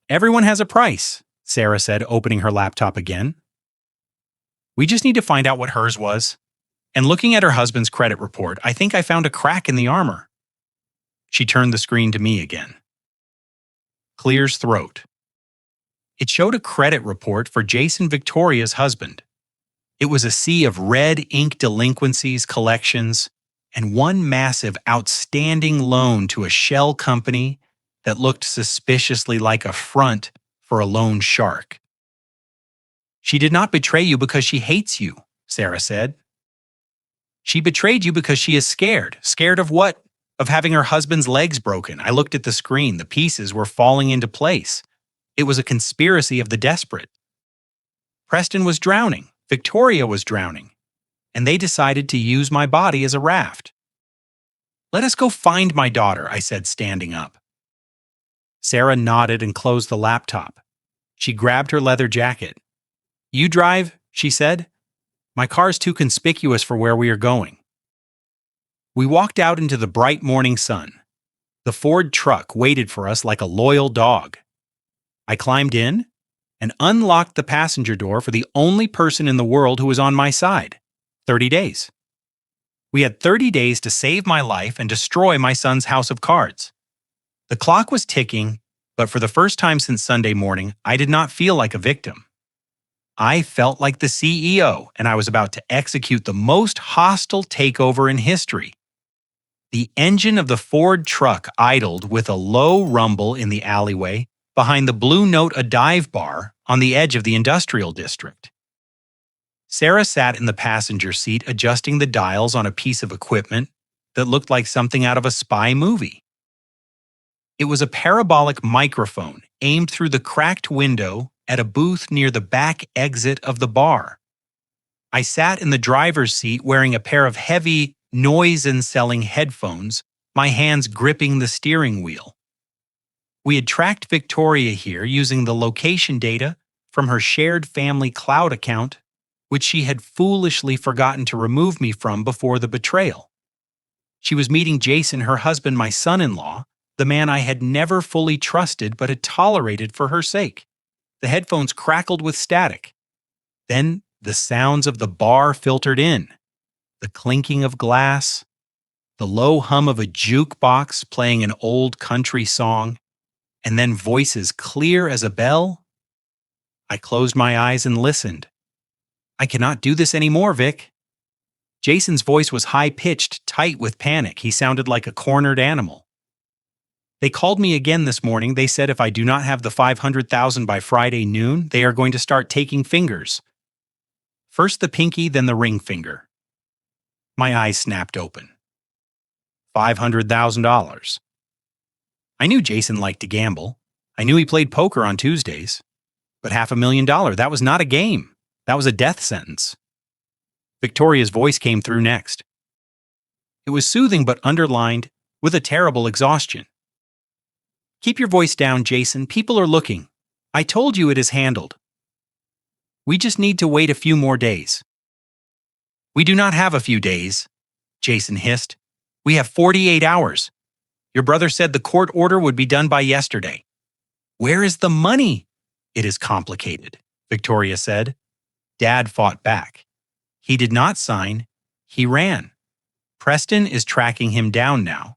Everyone has a price, Sarah said, opening her laptop again. We just need to find out what hers was. And looking at her husband's credit report, I think I found a crack in the armor. She turned the screen to me again. Clear's throat. It showed a credit report for Jason Victoria's husband. It was a sea of red ink delinquencies, collections, and one massive outstanding loan to a shell company that looked suspiciously like a front for a loan shark. She did not betray you because she hates you, Sarah said. She betrayed you because she is scared. Scared of what? Of having her husband's legs broken. I looked at the screen. The pieces were falling into place. It was a conspiracy of the desperate. Preston was drowning. Victoria was drowning. And they decided to use my body as a raft. Let us go find my daughter, I said, standing up. Sarah nodded and closed the laptop. She grabbed her leather jacket. You drive, she said. My car's too conspicuous for where we are going. We walked out into the bright morning sun. The Ford truck waited for us like a loyal dog. I climbed in and unlocked the passenger door for the only person in the world who was on my side. 30 days. We had 30 days to save my life and destroy my son's house of cards. The clock was ticking, But for the first time since Sunday morning, I did not feel like a victim. I felt like the CEO, and I was about to execute the most hostile takeover in history. The engine of the Ford truck idled with a low rumble in the alleyway behind the Blue Note a dive bar on the edge of the industrial district. Sarah sat in the passenger seat adjusting the dials on a piece of equipment that looked like something out of a spy movie. It was a parabolic microphone aimed through the cracked window at a booth near the back exit of the bar. I sat in the driver's seat wearing a pair of heavy, noise-canceling headphones, my hands gripping the steering wheel. We had tracked Victoria here using the location data from her shared family cloud account, which she had foolishly forgotten to remove me from before the betrayal. She was meeting Jason, her husband, my son-in-law, the man I had never fully trusted but had tolerated for her sake. The headphones crackled with static. Then the sounds of the bar filtered in. The clinking of glass, the low hum of a jukebox playing an old country song, and then voices clear as a bell. I closed my eyes and listened. I cannot do this anymore, Vic. Jason's voice was high-pitched, tight with panic. He sounded like a cornered animal. They called me again this morning. They said if I do not have the $500,000 by Friday noon, they are going to start taking fingers. First the pinky, then the ring finger. My eyes snapped open. $500,000. I knew Jason liked to gamble. I knew he played poker on Tuesdays. But $500,000, that was not a game. That was a death sentence. Victoria's voice came through next. It was soothing but underlined with a terrible exhaustion. Keep your voice down, Jason. People are looking. I told you it is handled. We just need to wait a few more days. We do not have a few days, Jason hissed. We have 48 hours. Your brother said the court order would be done by yesterday. Where is the money? It is complicated, Victoria said. Dad fought back. He did not sign. He ran. Preston is tracking him down now.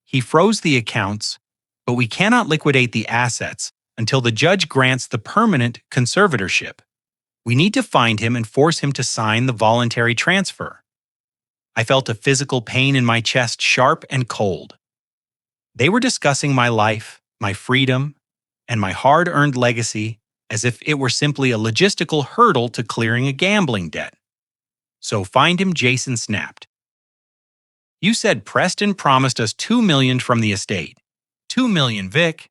He froze the accounts, but we cannot liquidate the assets until the judge grants the permanent conservatorship. We need to find him and force him to sign the voluntary transfer. I felt a physical pain in my chest, sharp and cold. They were discussing my life, my freedom, and my hard-earned legacy as if it were simply a logistical hurdle to clearing a gambling debt. So find him, Jason snapped. You said Preston promised us $2 million from the estate. $2 million, Vic.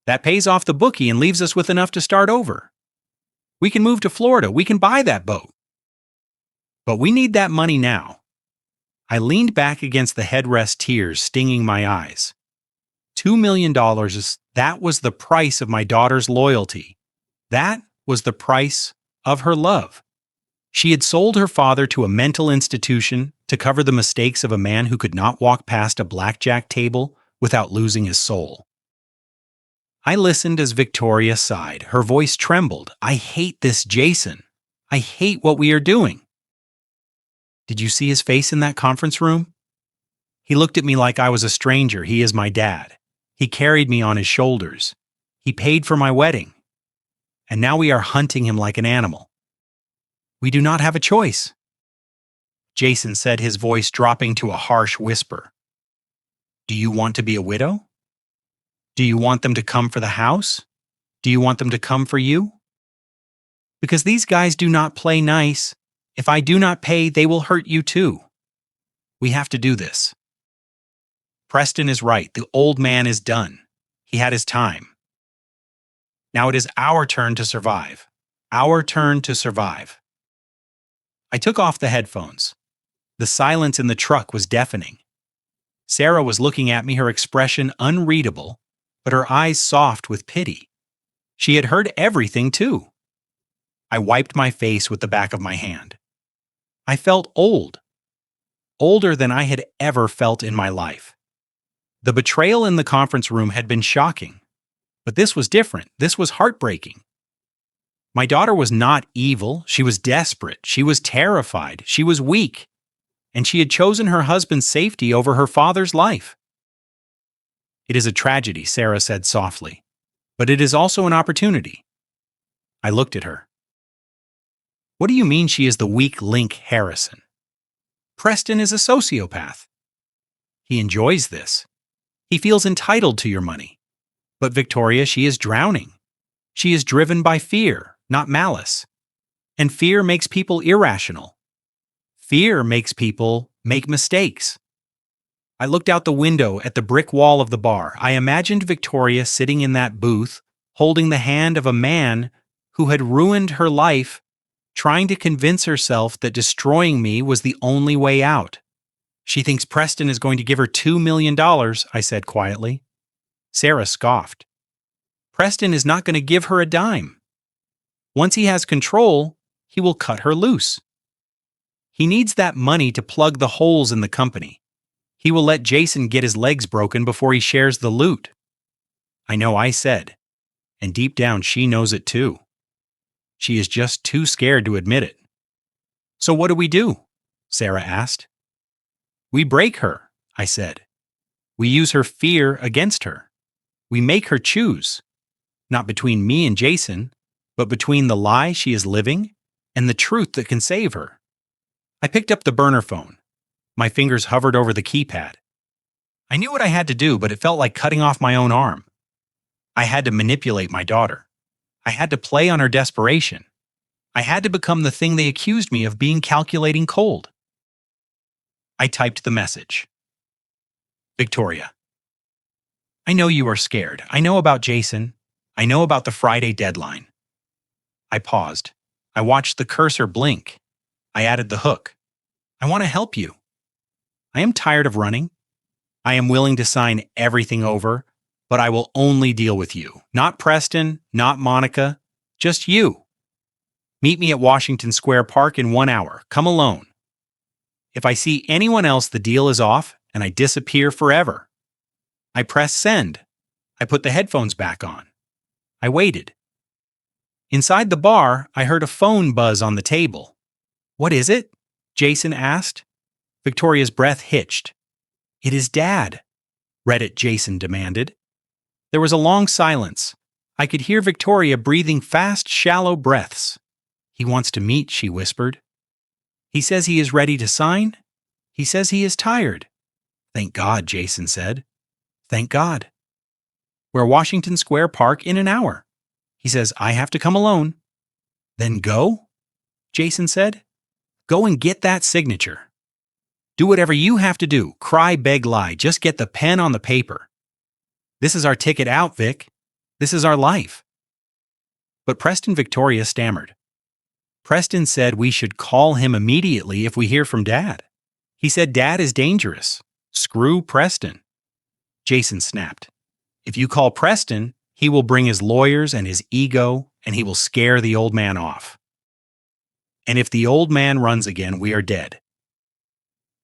That pays off the bookie and leaves us with enough to start over. We can move to Florida. We can buy that boat. But we need that money now. I leaned back against the headrest, tears stinging my eyes. $2 million, that was the price of my daughter's loyalty. That was the price of her love. She had sold her father to a mental institution to cover the mistakes of a man who could not walk past a blackjack table without losing his soul. I listened as Victoria sighed. Her voice trembled. I hate this Jason. I hate what we are doing. Did you see his face in that conference room? He looked at me like I was a stranger. He is my dad. He carried me on his shoulders. He paid for my wedding. And now we are hunting him like an animal. We do not have a choice. Jason said, his voice dropping to a harsh whisper. Do you want to be a widow? Do you want them to come for the house? Do you want them to come for you? Because these guys do not play nice. If I do not pay, they will hurt you too. We have to do this. Preston is right. The old man is done. He had his time. Now it is our turn to survive. Our turn to survive. I took off the headphones. The silence in the truck was deafening. Sarah was looking at me, her expression unreadable, but her eyes soft with pity. She had heard everything too. I wiped my face with the back of my hand. I felt old. Older than I had ever felt in my life. The betrayal in the conference room had been shocking, but this was different. This was heartbreaking. My daughter was not evil. She was desperate. She was terrified. She was weak. And she had chosen her husband's safety over her father's life. It is a tragedy, Sarah said softly. but it is also an opportunity. I looked at her. What do you mean she is the weak link, Harrison? Preston is a sociopath. He enjoys this. He feels entitled to your money. But Victoria, she is drowning. She is driven by fear, not malice. And fear makes people irrational. Fear makes people make mistakes. I looked out the window at the brick wall of the bar. I imagined Victoria sitting in that booth, holding the hand of a man who had ruined her life, trying to convince herself that destroying me was the only way out. She thinks Preston is going to give her $2 million, I said quietly. Sarah scoffed. Preston is not going to give her a dime. Once he has control, he will cut her loose. He needs that money to plug the holes in the company. He will let Jason get his legs broken before he shares the loot. I know, I said, and deep down she knows it too. She is just too scared to admit it. So what do? Sarah asked. We break her, I said. We use her fear against her. We make her choose, not between me and Jason, but between the lie she is living and the truth that can save her. I picked up the burner phone. My fingers hovered over the keypad. I knew what I had to do, but it felt like cutting off my own arm. I had to manipulate my daughter. I had to play on her desperation. I had to become the thing they accused me of being, calculating cold. I typed the message. Victoria. I know you are scared. I know about Jason. I know about the Friday deadline. I paused. I watched the cursor blink. I added the hook. I want to help you. I am tired of running. I am willing to sign everything over, but I will only deal with you. Not Preston, not Monica, just you. Meet me at Washington Square Park in 1 hour. Come alone. If I see anyone else, the deal is off and I disappear forever. I press send. I put the headphones back on. I waited. Inside the bar, I heard a phone buzz on the table. What is it? Jason asked. Victoria's breath hitched. It is Dad, Reddit Jason demanded. There was a long silence. I could hear Victoria breathing fast, shallow breaths. He wants to meet, she whispered. He says he is ready to sign. He says he is tired. Thank God, Jason said. Thank God. We're Washington Square Park in an hour. He says I have to come alone. Then go? Jason said. Go and get that signature. Do whatever you have to do. Cry, beg, lie. Just get the pen on the paper. This is our ticket out, Vic. This is our life. But Preston, Victoria stammered. Preston said we should call him immediately if we hear from Dad. He said Dad is dangerous. Screw Preston. Jason snapped. If you call Preston, he will bring his lawyers and his ego, and he will scare the old man off. And if the old man runs again, we are dead.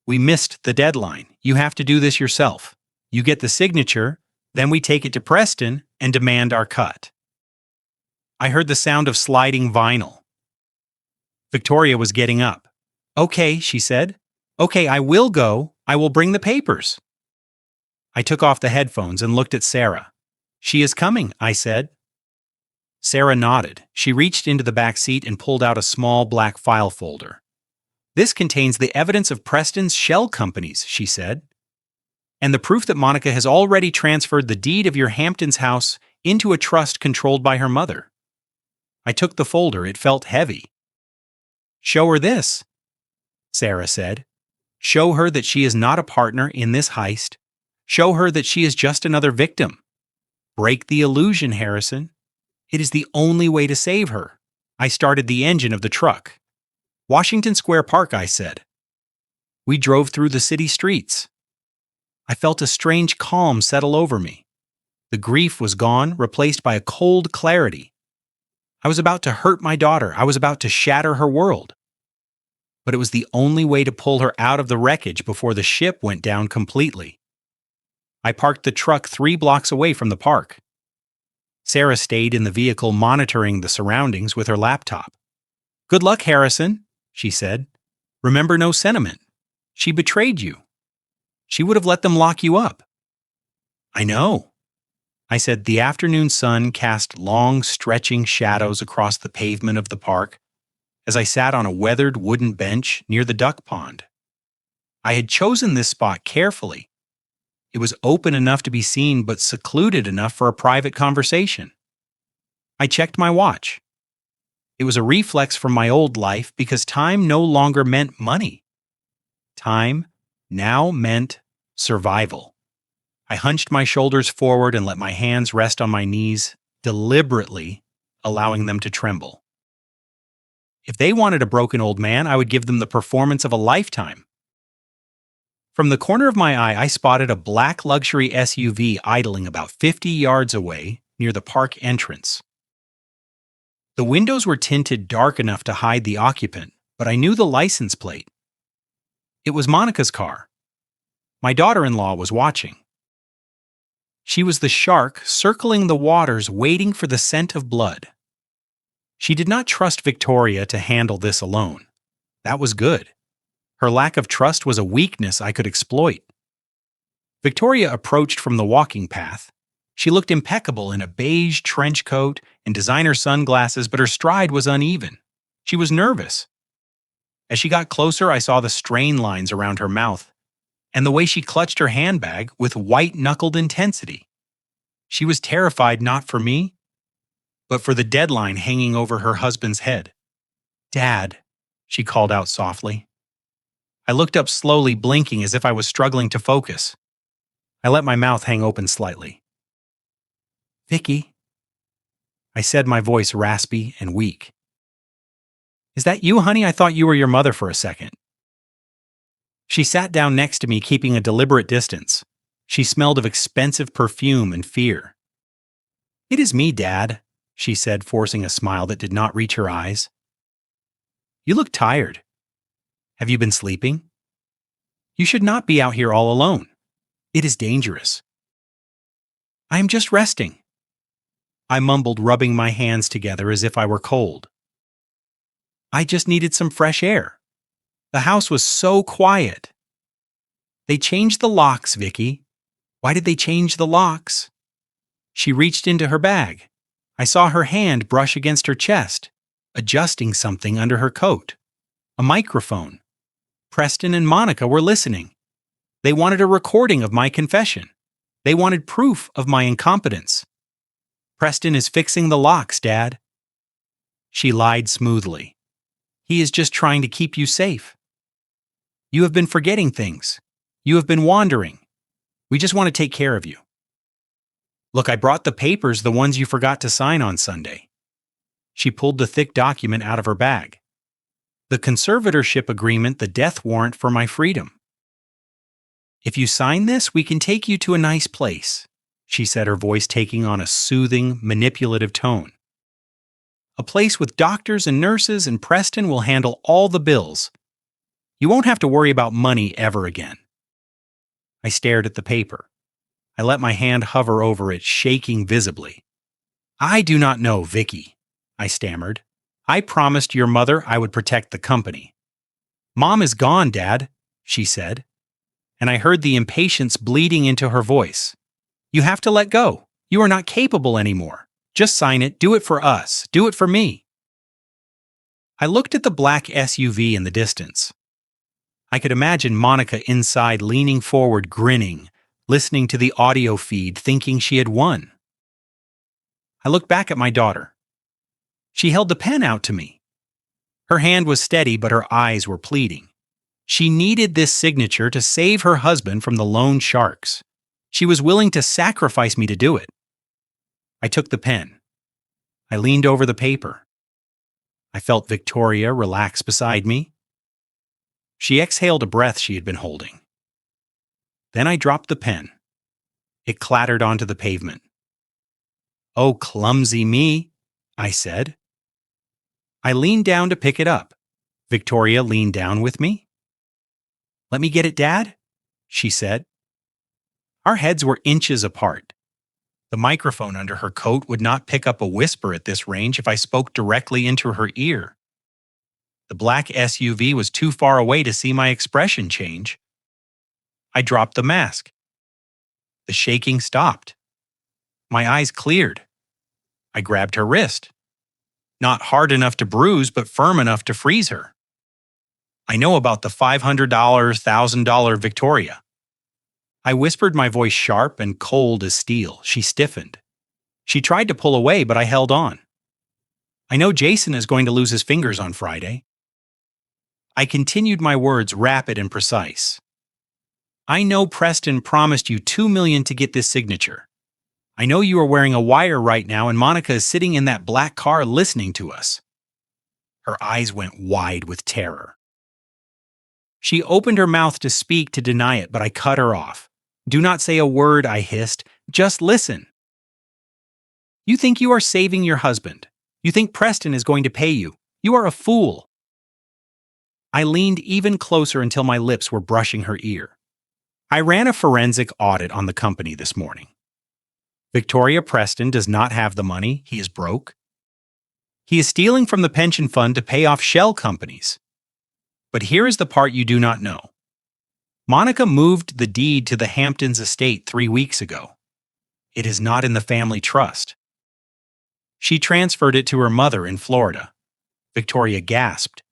We missed the deadline. You have to do this yourself. You get the signature, then we take it to Preston and demand our cut. I heard the sound of sliding vinyl. Victoria was getting up. Okay, she said. Okay, I will go. I will bring the papers. I took off the headphones and looked at Sarah. She is coming, I said. Sarah nodded. She reached into the back seat and pulled out a small black file folder. This contains the evidence of Preston's shell companies, she said, and the proof that Monica has already transferred the deed of your Hamptons house into a trust controlled by her mother. I took the folder. It felt heavy. Show her this, Sarah said. Show her that she is not a partner in this heist. Show her that she is just another victim. Break the illusion, Harrison. It is the only way to save her. I started the engine of the truck. Washington Square Park, I said. We drove through the city streets. I felt a strange calm settle over me. The grief was gone, replaced by a cold clarity. I was about to hurt my daughter. I was about to shatter her world. But it was the only way to pull her out of the wreckage before the ship went down completely. I parked the truck 3 blocks away from the park. Sarah stayed in the vehicle monitoring the surroundings with her laptop. Good luck, Harrison, she said. Remember, no sentiment. She betrayed you. She would have let them lock you up. I know. I said the afternoon sun cast long, stretching shadows across the pavement of the park as I sat on a weathered wooden bench near the duck pond. I had chosen this spot carefully. It was open enough to be seen but secluded enough for a private conversation. I checked my watch. It was a reflex from my old life because time no longer meant money. Time now meant survival. I hunched my shoulders forward and let my hands rest on my knees, deliberately allowing them to tremble. If they wanted a broken old man, I would give them the performance of a lifetime. From the corner of my eye, I spotted a black luxury SUV idling about 50 yards away near the park entrance. The windows were tinted dark enough to hide the occupant, but I knew the license plate. It was Monica's car. My daughter-in-law was watching. She was the shark circling the waters waiting for the scent of blood. She did not trust Victoria to handle this alone. That was good. Her lack of trust was a weakness I could exploit. Victoria approached from the walking path. She looked impeccable in a beige trench coat and designer sunglasses, but her stride was uneven. She was nervous. As she got closer, I saw the strain lines around her mouth and the way she clutched her handbag with white-knuckled intensity. She was terrified not for me, but for the deadline hanging over her husband's head. "Dad," she called out softly. I looked up slowly, blinking as if I was struggling to focus. I let my mouth hang open slightly. "Vicky," I said, my voice raspy and weak. "Is that you, honey? I thought you were your mother for a second." She sat down next to me, keeping a deliberate distance. She smelled of expensive perfume and fear. "It is me, Dad," she said, forcing a smile that did not reach her eyes. "You look tired. Have you been sleeping? You should not be out here all alone. It is dangerous." "I am just resting," I mumbled, rubbing my hands together as if I were cold. "I just needed some fresh air. The house was so quiet." "They changed the locks, Vicky." "Why did they change the locks?" She reached into her bag. I saw her hand brush against her chest, adjusting something under her coat. A microphone. Preston and Monica were listening. They wanted a recording of my confession. They wanted proof of my incompetence. "Preston is fixing the locks, Dad." She lied smoothly. "He is just trying to keep you safe. You have been forgetting things. You have been wandering. We just want to take care of you. Look, I brought the papers, the ones you forgot to sign on Sunday." She pulled the thick document out of her bag. "The conservatorship agreement, the death warrant for my freedom. If you sign this, we can take you to a nice place," she said, her voice taking on a soothing, manipulative tone. "A place with doctors and nurses, and Preston will handle all the bills. You won't have to worry about money ever again." I stared at the paper. I let my hand hover over it, shaking visibly. "I do not know, Vicky," I stammered. "I promised your mother I would protect the company." "Mom is gone, Dad," she said, and I heard the impatience bleeding into her voice. "You have to let go. You are not capable anymore. Just sign it. Do it for us. Do it for me." I looked at the black SUV in the distance. I could imagine Monica inside, leaning forward, grinning, listening to the audio feed, thinking she had won. I looked back at my daughter. She held the pen out to me. Her hand was steady, but her eyes were pleading. She needed this signature to save her husband from the loan sharks. She was willing to sacrifice me to do it. I took the pen. I leaned over the paper. I felt Victoria relax beside me. She exhaled a breath she had been holding. Then I dropped the pen. It clattered onto the pavement. "Oh, clumsy me," I said. I leaned down to pick it up. Victoria leaned down with me. "Let me get it, Dad," she said. Our heads were inches apart. The microphone under her coat would not pick up a whisper at this range if I spoke directly into her ear. The black SUV was too far away to see my expression change. I dropped the mask. The shaking stopped. My eyes cleared. I grabbed her wrist. Not hard enough to bruise, but firm enough to freeze her. I know about the $500, $1,000 Victoria. I whispered, my voice sharp and cold as steel. She stiffened. She tried to pull away, but I held on. I know Jason is going to lose his fingers on Friday. I continued, my words rapid and precise. I know Preston promised you $2 million to get this signature. I know you are wearing a wire right now and Monica is sitting in that black car listening to us. Her eyes went wide with terror. She opened her mouth to speak, to deny it, but I cut her off. Do not say a word, I hissed. Just listen. You think you are saving your husband. You think Preston is going to pay you. You are a fool. I leaned even closer until my lips were brushing her ear. I ran a forensic audit on the company this morning. Victoria Preston does not have the money. He is broke. He is stealing from the pension fund to pay off shell companies. But here is the part you do not know. Monica moved the deed to the Hamptons estate 3 weeks ago. It is not in the family trust. She transferred it to her mother in Florida. Victoria gasped,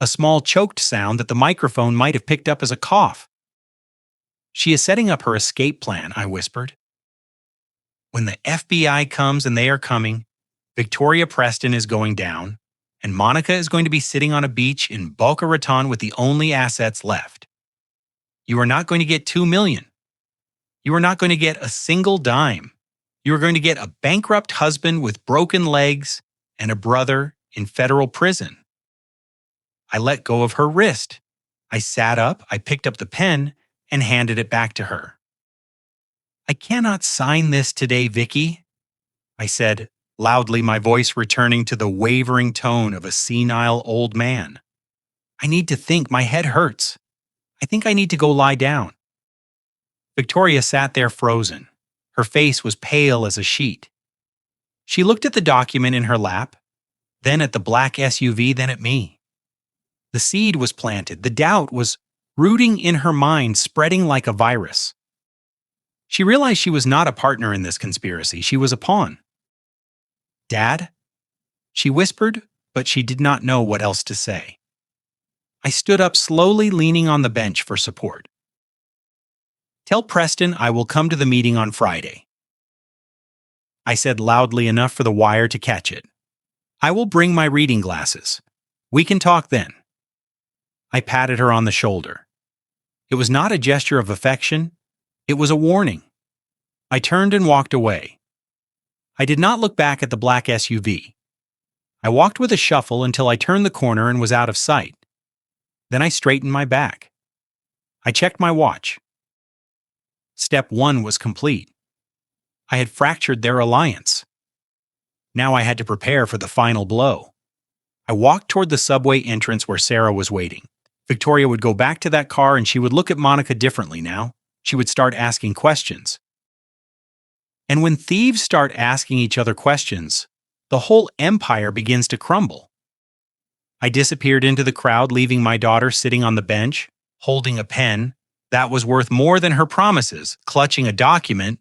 a small choked sound that the microphone might have picked up as a cough. She is setting up her escape plan, I whispered. When the FBI comes, and they are coming, Victoria Preston is going down, and Monica is going to be sitting on a beach in Boca Raton with the only assets left. You are not going to get $2 million. You are not going to get a single dime. You are going to get a bankrupt husband with broken legs and a brother in federal prison. I let go of her wrist. I sat up, I picked up the pen, and handed it back to her. I cannot sign this today, Vicky, I said, loudly, my voice returning to the wavering tone of a senile old man. I need to think. My head hurts. I think I need to go lie down. Victoria sat there frozen. Her face was pale as a sheet. She looked at the document in her lap, then at the black SUV, then at me. The seed was planted. The doubt was rooting in her mind, spreading like a virus. She realized she was not a partner in this conspiracy. She was a pawn. Dad? She whispered, but she did not know what else to say. I stood up slowly, leaning on the bench for support. Tell Preston I will come to the meeting on Friday. I said loudly enough for the wire to catch it. I will bring my reading glasses. We can talk then. I patted her on the shoulder. It was not a gesture of affection. It was a warning. I turned and walked away. I did not look back at the black SUV. I walked with a shuffle until I turned the corner and was out of sight. Then I straightened my back. I checked my watch. Step 1 was complete. I had fractured their alliance. Now I had to prepare for the final blow. I walked toward the subway entrance where Sarah was waiting. Victoria would go back to that car and she would look at Monica differently now. She would start asking questions. And when thieves start asking each other questions, the whole empire begins to crumble. I disappeared into the crowd, leaving my daughter sitting on the bench, holding a pen that was worth more than her promises, clutching a document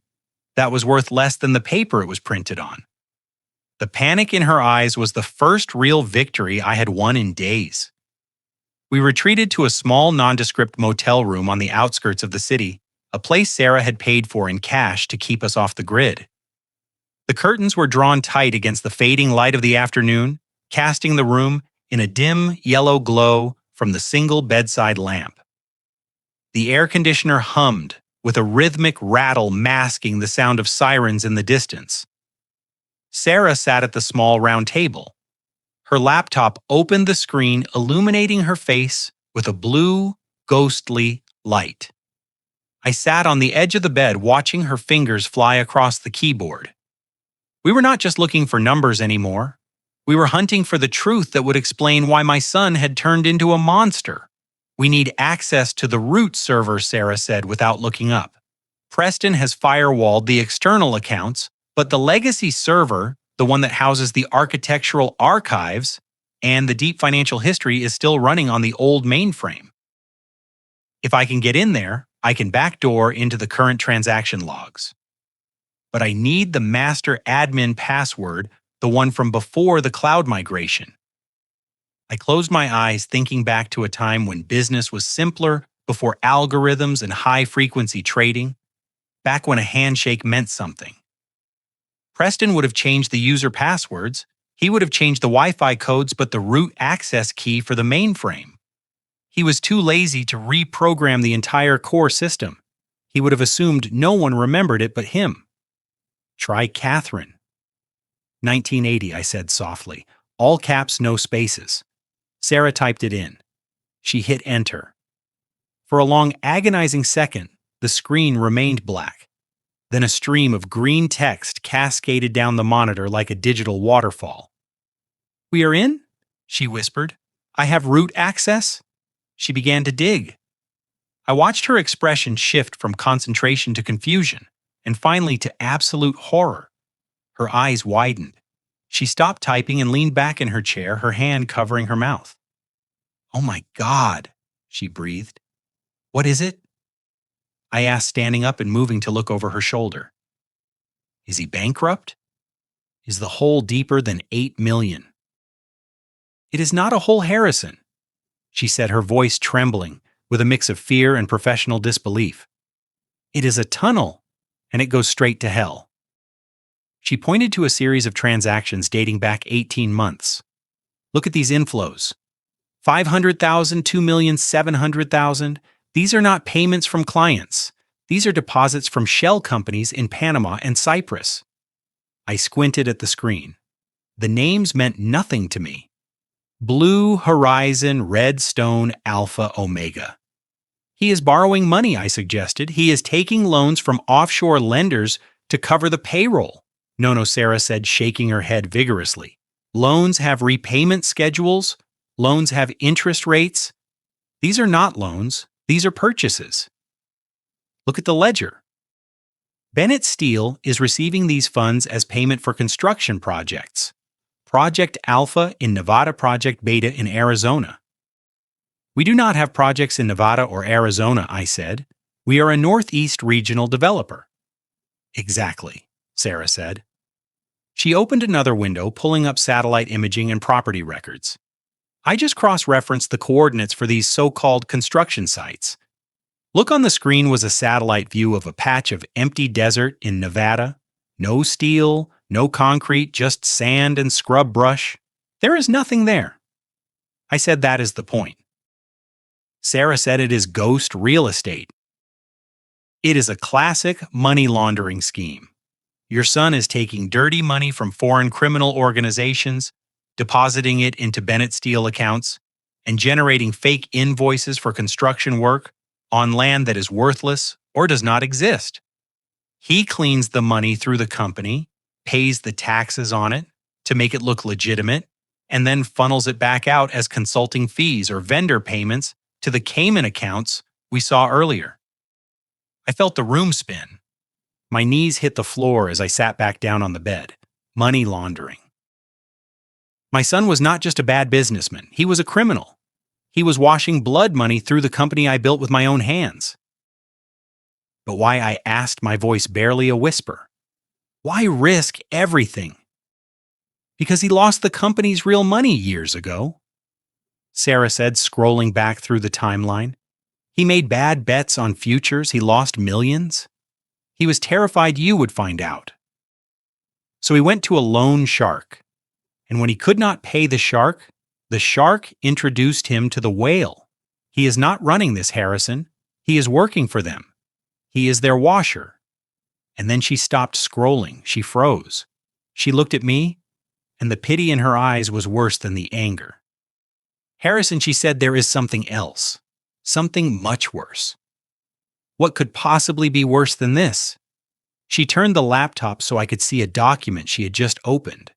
that was worth less than the paper it was printed on. The panic in her eyes was the first real victory I had won in days. We retreated to a small nondescript motel room on the outskirts of the city, a place Sarah had paid for in cash to keep us off the grid. The curtains were drawn tight against the fading light of the afternoon, casting the room in a dim yellow glow from the single bedside lamp. The air conditioner hummed, with a rhythmic rattle masking the sound of sirens in the distance. Sarah sat at the small round table. Her laptop opened the screen, illuminating her face with a blue, ghostly light. I sat on the edge of the bed, watching her fingers fly across the keyboard. We were not just looking for numbers anymore. We were hunting for the truth that would explain why my son had turned into a monster. We need access to the root server, Sarah said without looking up. Preston has firewalled the external accounts, but the legacy server, the one that houses the architectural archives and the deep financial history, is still running on the old mainframe. If I can get in there, I can backdoor into the current transaction logs. but I need the master admin password, the one from before the cloud migration. I closed my eyes, thinking back to a time when business was simpler, before algorithms and high-frequency trading, back when a handshake meant something. Preston would have changed the user passwords. He would have changed the Wi-Fi codes, but the root access key for the mainframe. He was too lazy to reprogram the entire core system. He would have assumed no one remembered it but him. Try Catherine. 1980, I said softly. All caps, no spaces. Sarah typed it in. She hit enter. For a long, agonizing second, the screen remained black. Then a stream of green text cascaded down the monitor like a digital waterfall. "We are in?" she whispered. "I have root access?" She began to dig. I watched her expression shift from concentration to confusion, and finally to absolute horror. Her eyes widened. She stopped typing and leaned back in her chair, her hand covering her mouth. "Oh my God," she breathed. "What is it?" I asked, standing up and moving to look over her shoulder. "Is he bankrupt? Is the hole deeper than 8 million? "It is not a hole, Harrison," she said, her voice trembling with a mix of fear and professional disbelief. "It is a tunnel, and it goes straight to hell." She pointed to a series of transactions dating back 18 months. "Look at these inflows. 500,000, 2,700,000. These are not payments from clients. These are deposits from shell companies in Panama and Cyprus." I squinted at the screen. The names meant nothing to me. Blue Horizon, Redstone, Alpha, Omega. "He is borrowing money," I suggested. "He is taking loans from offshore lenders to cover the payroll." "No, Sarah said, shaking her head vigorously. "Loans have repayment schedules. Loans have interest rates. These are not loans. These are purchases. Look at the ledger. Bennett Steel is receiving these funds as payment for construction projects. Project Alpha in Nevada, Project Beta in Arizona." "We do not have projects in Nevada or Arizona," I said. "We are a Northeast regional developer." "Exactly," Sarah said. She opened another window, pulling up satellite imaging and property records. I just cross-referenced the coordinates for these so-called construction sites. Look, on the screen was a satellite view of a patch of empty desert in Nevada. No steel, no concrete, just sand and scrub brush. There is nothing there. I said, "That is the point." Sarah said, "It is ghost real estate. It is a classic money laundering scheme. Your son is taking dirty money from foreign criminal organizations, depositing it into Bennett Steel accounts, and generating fake invoices for construction work on land that is worthless or does not exist. He cleans the money through the company, pays the taxes on it to make it look legitimate, and then funnels it back out as consulting fees or vendor payments to the Cayman accounts we saw earlier." I felt the room spin. My knees hit the floor as I sat back down on the bed. Money laundering. My son was not just a bad businessman, he was a criminal. He was washing blood money through the company I built with my own hands. But why, I asked, my voice barely a whisper. Why risk everything? Because he lost the company's real money years ago, Sarah said, scrolling back through the timeline. He made bad bets on futures, he lost millions. He was terrified you would find out. So he went to a loan shark. And when he could not pay the shark introduced him to the whale. He is not running this, Harrison. He is working for them. He is their washer. And then she stopped scrolling. She froze. She looked at me, and the pity in her eyes was worse than the anger. "Harrison," she said, "there is something else. Something much worse." "What could possibly be worse than this?" She turned the laptop so I could see a document she had just opened.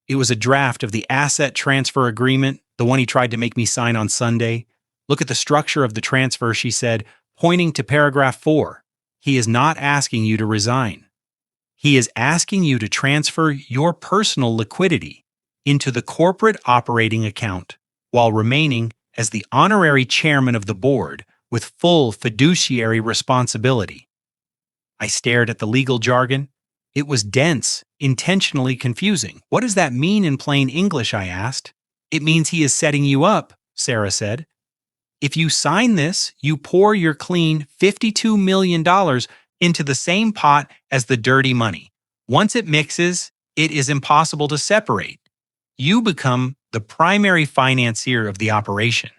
It was a draft of the asset transfer agreement, the one he tried to make me sign on Sunday. "Look at the structure of the transfer," she said, pointing to paragraph 4. "He is not asking you to resign. He is asking you to transfer your personal liquidity into the corporate operating account while remaining as the honorary chairman of the board with full fiduciary responsibility." I stared at the legal jargon. It was dense, intentionally confusing. What does that mean in plain English? I asked. It means he is setting you up, Sarah said. If you sign this, you pour your clean $52 million into the same pot as the dirty money. Once it mixes, it is impossible to separate. You become the primary financier of the operation.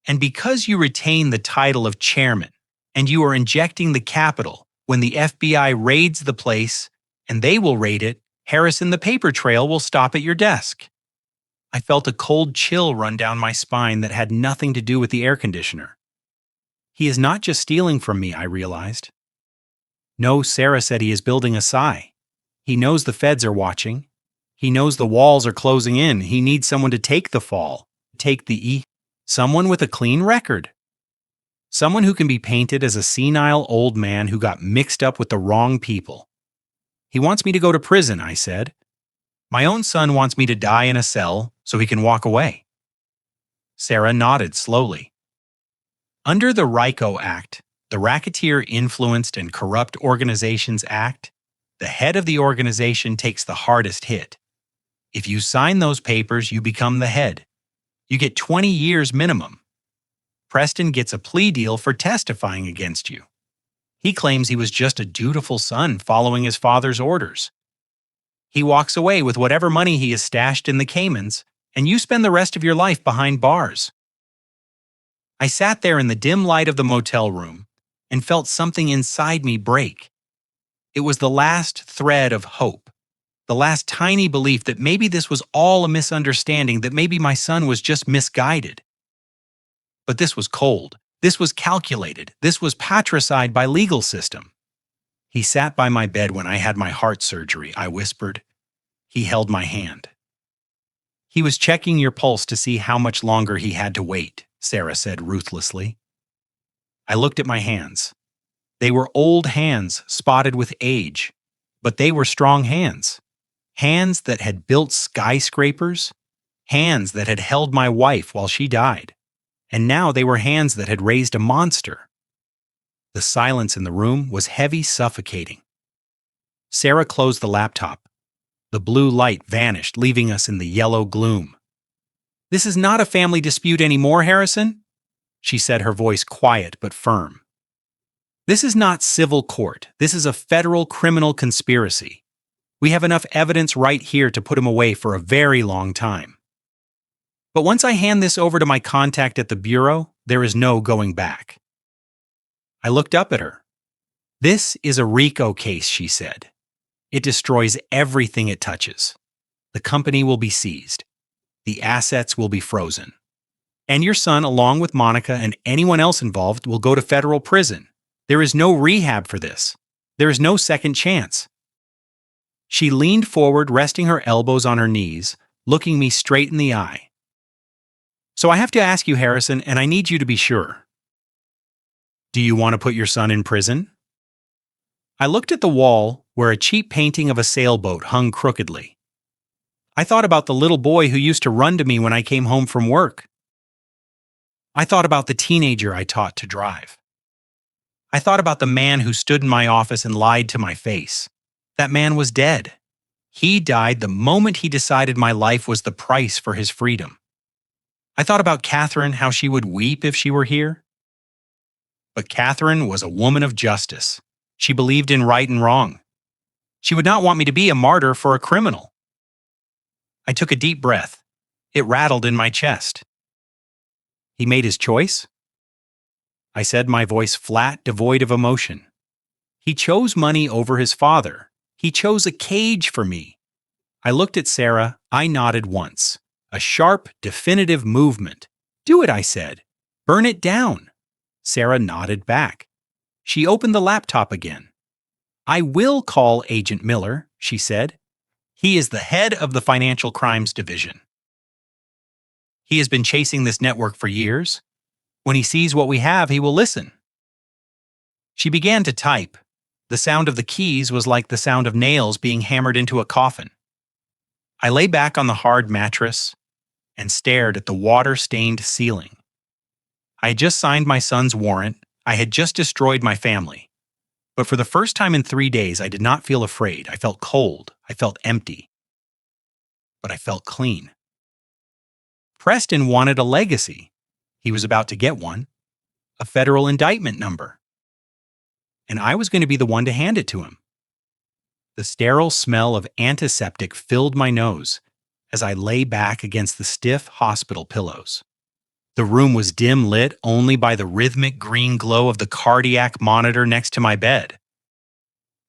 And because you retain the title of chairman, and you are injecting the capital, when the FBI raids the place, and they will raid it, Harrison the paper trail will stop at your desk. I felt a cold chill run down my spine that had nothing to do with the air conditioner. He is not just stealing from me, I realized. No, Sarah said he is building a sigh. He knows the feds are watching. He knows the walls are closing in. He needs someone to take the fall, take the someone with a clean record. Someone who can be painted as a senile old man who got mixed up with the wrong people. He wants me to go to prison, I said. My own son wants me to die in a cell so he can walk away. Sarah nodded slowly. Under the RICO Act, the Racketeer Influenced and Corrupt Organizations Act, the head of the organization takes the hardest hit. If you sign those papers, you become the head. You get 20 years minimum. Preston gets a plea deal for testifying against you. He claims he was just a dutiful son following his father's orders. He walks away with whatever money he has stashed in the Caymans, and you spend the rest of your life behind bars. I sat there in the dim light of the motel room and felt something inside me break. It was the last thread of hope, the last tiny belief that maybe this was all a misunderstanding, that maybe my son was just misguided. But this was cold. This was calculated. This was patricide by legal system. He sat by my bed when I had my heart surgery, I whispered. He held my hand. He was checking your pulse to see how much longer he had to wait, Sarah said ruthlessly. I looked at my hands. They were old hands spotted with age, but they were strong hands. Hands that had built skyscrapers. Hands that had held my wife while she died. And now they were hands that had raised a monster. The silence in the room was heavy, suffocating. Sarah closed the laptop. The blue light vanished, leaving us in the yellow gloom. This is not a family dispute anymore, Harrison, she said, her voice quiet but firm. This is not civil court. This is a federal criminal conspiracy. We have enough evidence right here to put him away for a very long time. But once I hand this over to my contact at the Bureau, there is no going back. I looked up at her. This is a RICO case, she said. It destroys everything it touches. The company will be seized. The assets will be frozen. And your son, along with Monica and anyone else involved, will go to federal prison. There is no rehab for this. There is no second chance. She leaned forward, resting her elbows on her knees, looking me straight in the eye. So I have to ask you, Harrison, and I need you to be sure. Do you want to put your son in prison? I looked at the wall where a cheap painting of a sailboat hung crookedly. I thought about the little boy who used to run to me when I came home from work. I thought about the teenager I taught to drive. I thought about the man who stood in my office and lied to my face. That man was dead. He died the moment he decided my life was the price for his freedom. I thought about Catherine, how she would weep if she were here. But Catherine was a woman of justice. She believed in right and wrong. She would not want me to be a martyr for a criminal. I took a deep breath. It rattled in my chest. He made his choice? I said, my voice flat, devoid of emotion. He chose money over his father. He chose a cage for me. I looked at Sarah. I nodded once. A sharp, definitive movement. Do it, I said. Burn it down. Sarah nodded back. She opened the laptop again. I will call Agent Miller, she said. He is the head of the Financial Crimes Division. He has been chasing this network for years. When he sees what we have, he will listen. She began to type. The sound of the keys was like the sound of nails being hammered into a coffin. I lay back on the hard mattress and stared at the water-stained ceiling. I had just signed my son's warrant. I had just destroyed my family. But for the first time in 3 days, I did not feel afraid. I felt cold. I felt empty. But I felt clean. Preston wanted a legacy. He was about to get one, a federal indictment number. And I was going to be the one to hand it to him. The sterile smell of antiseptic filled my nose as I lay back against the stiff hospital pillows. The room was dim lit only by the rhythmic green glow of the cardiac monitor next to my bed.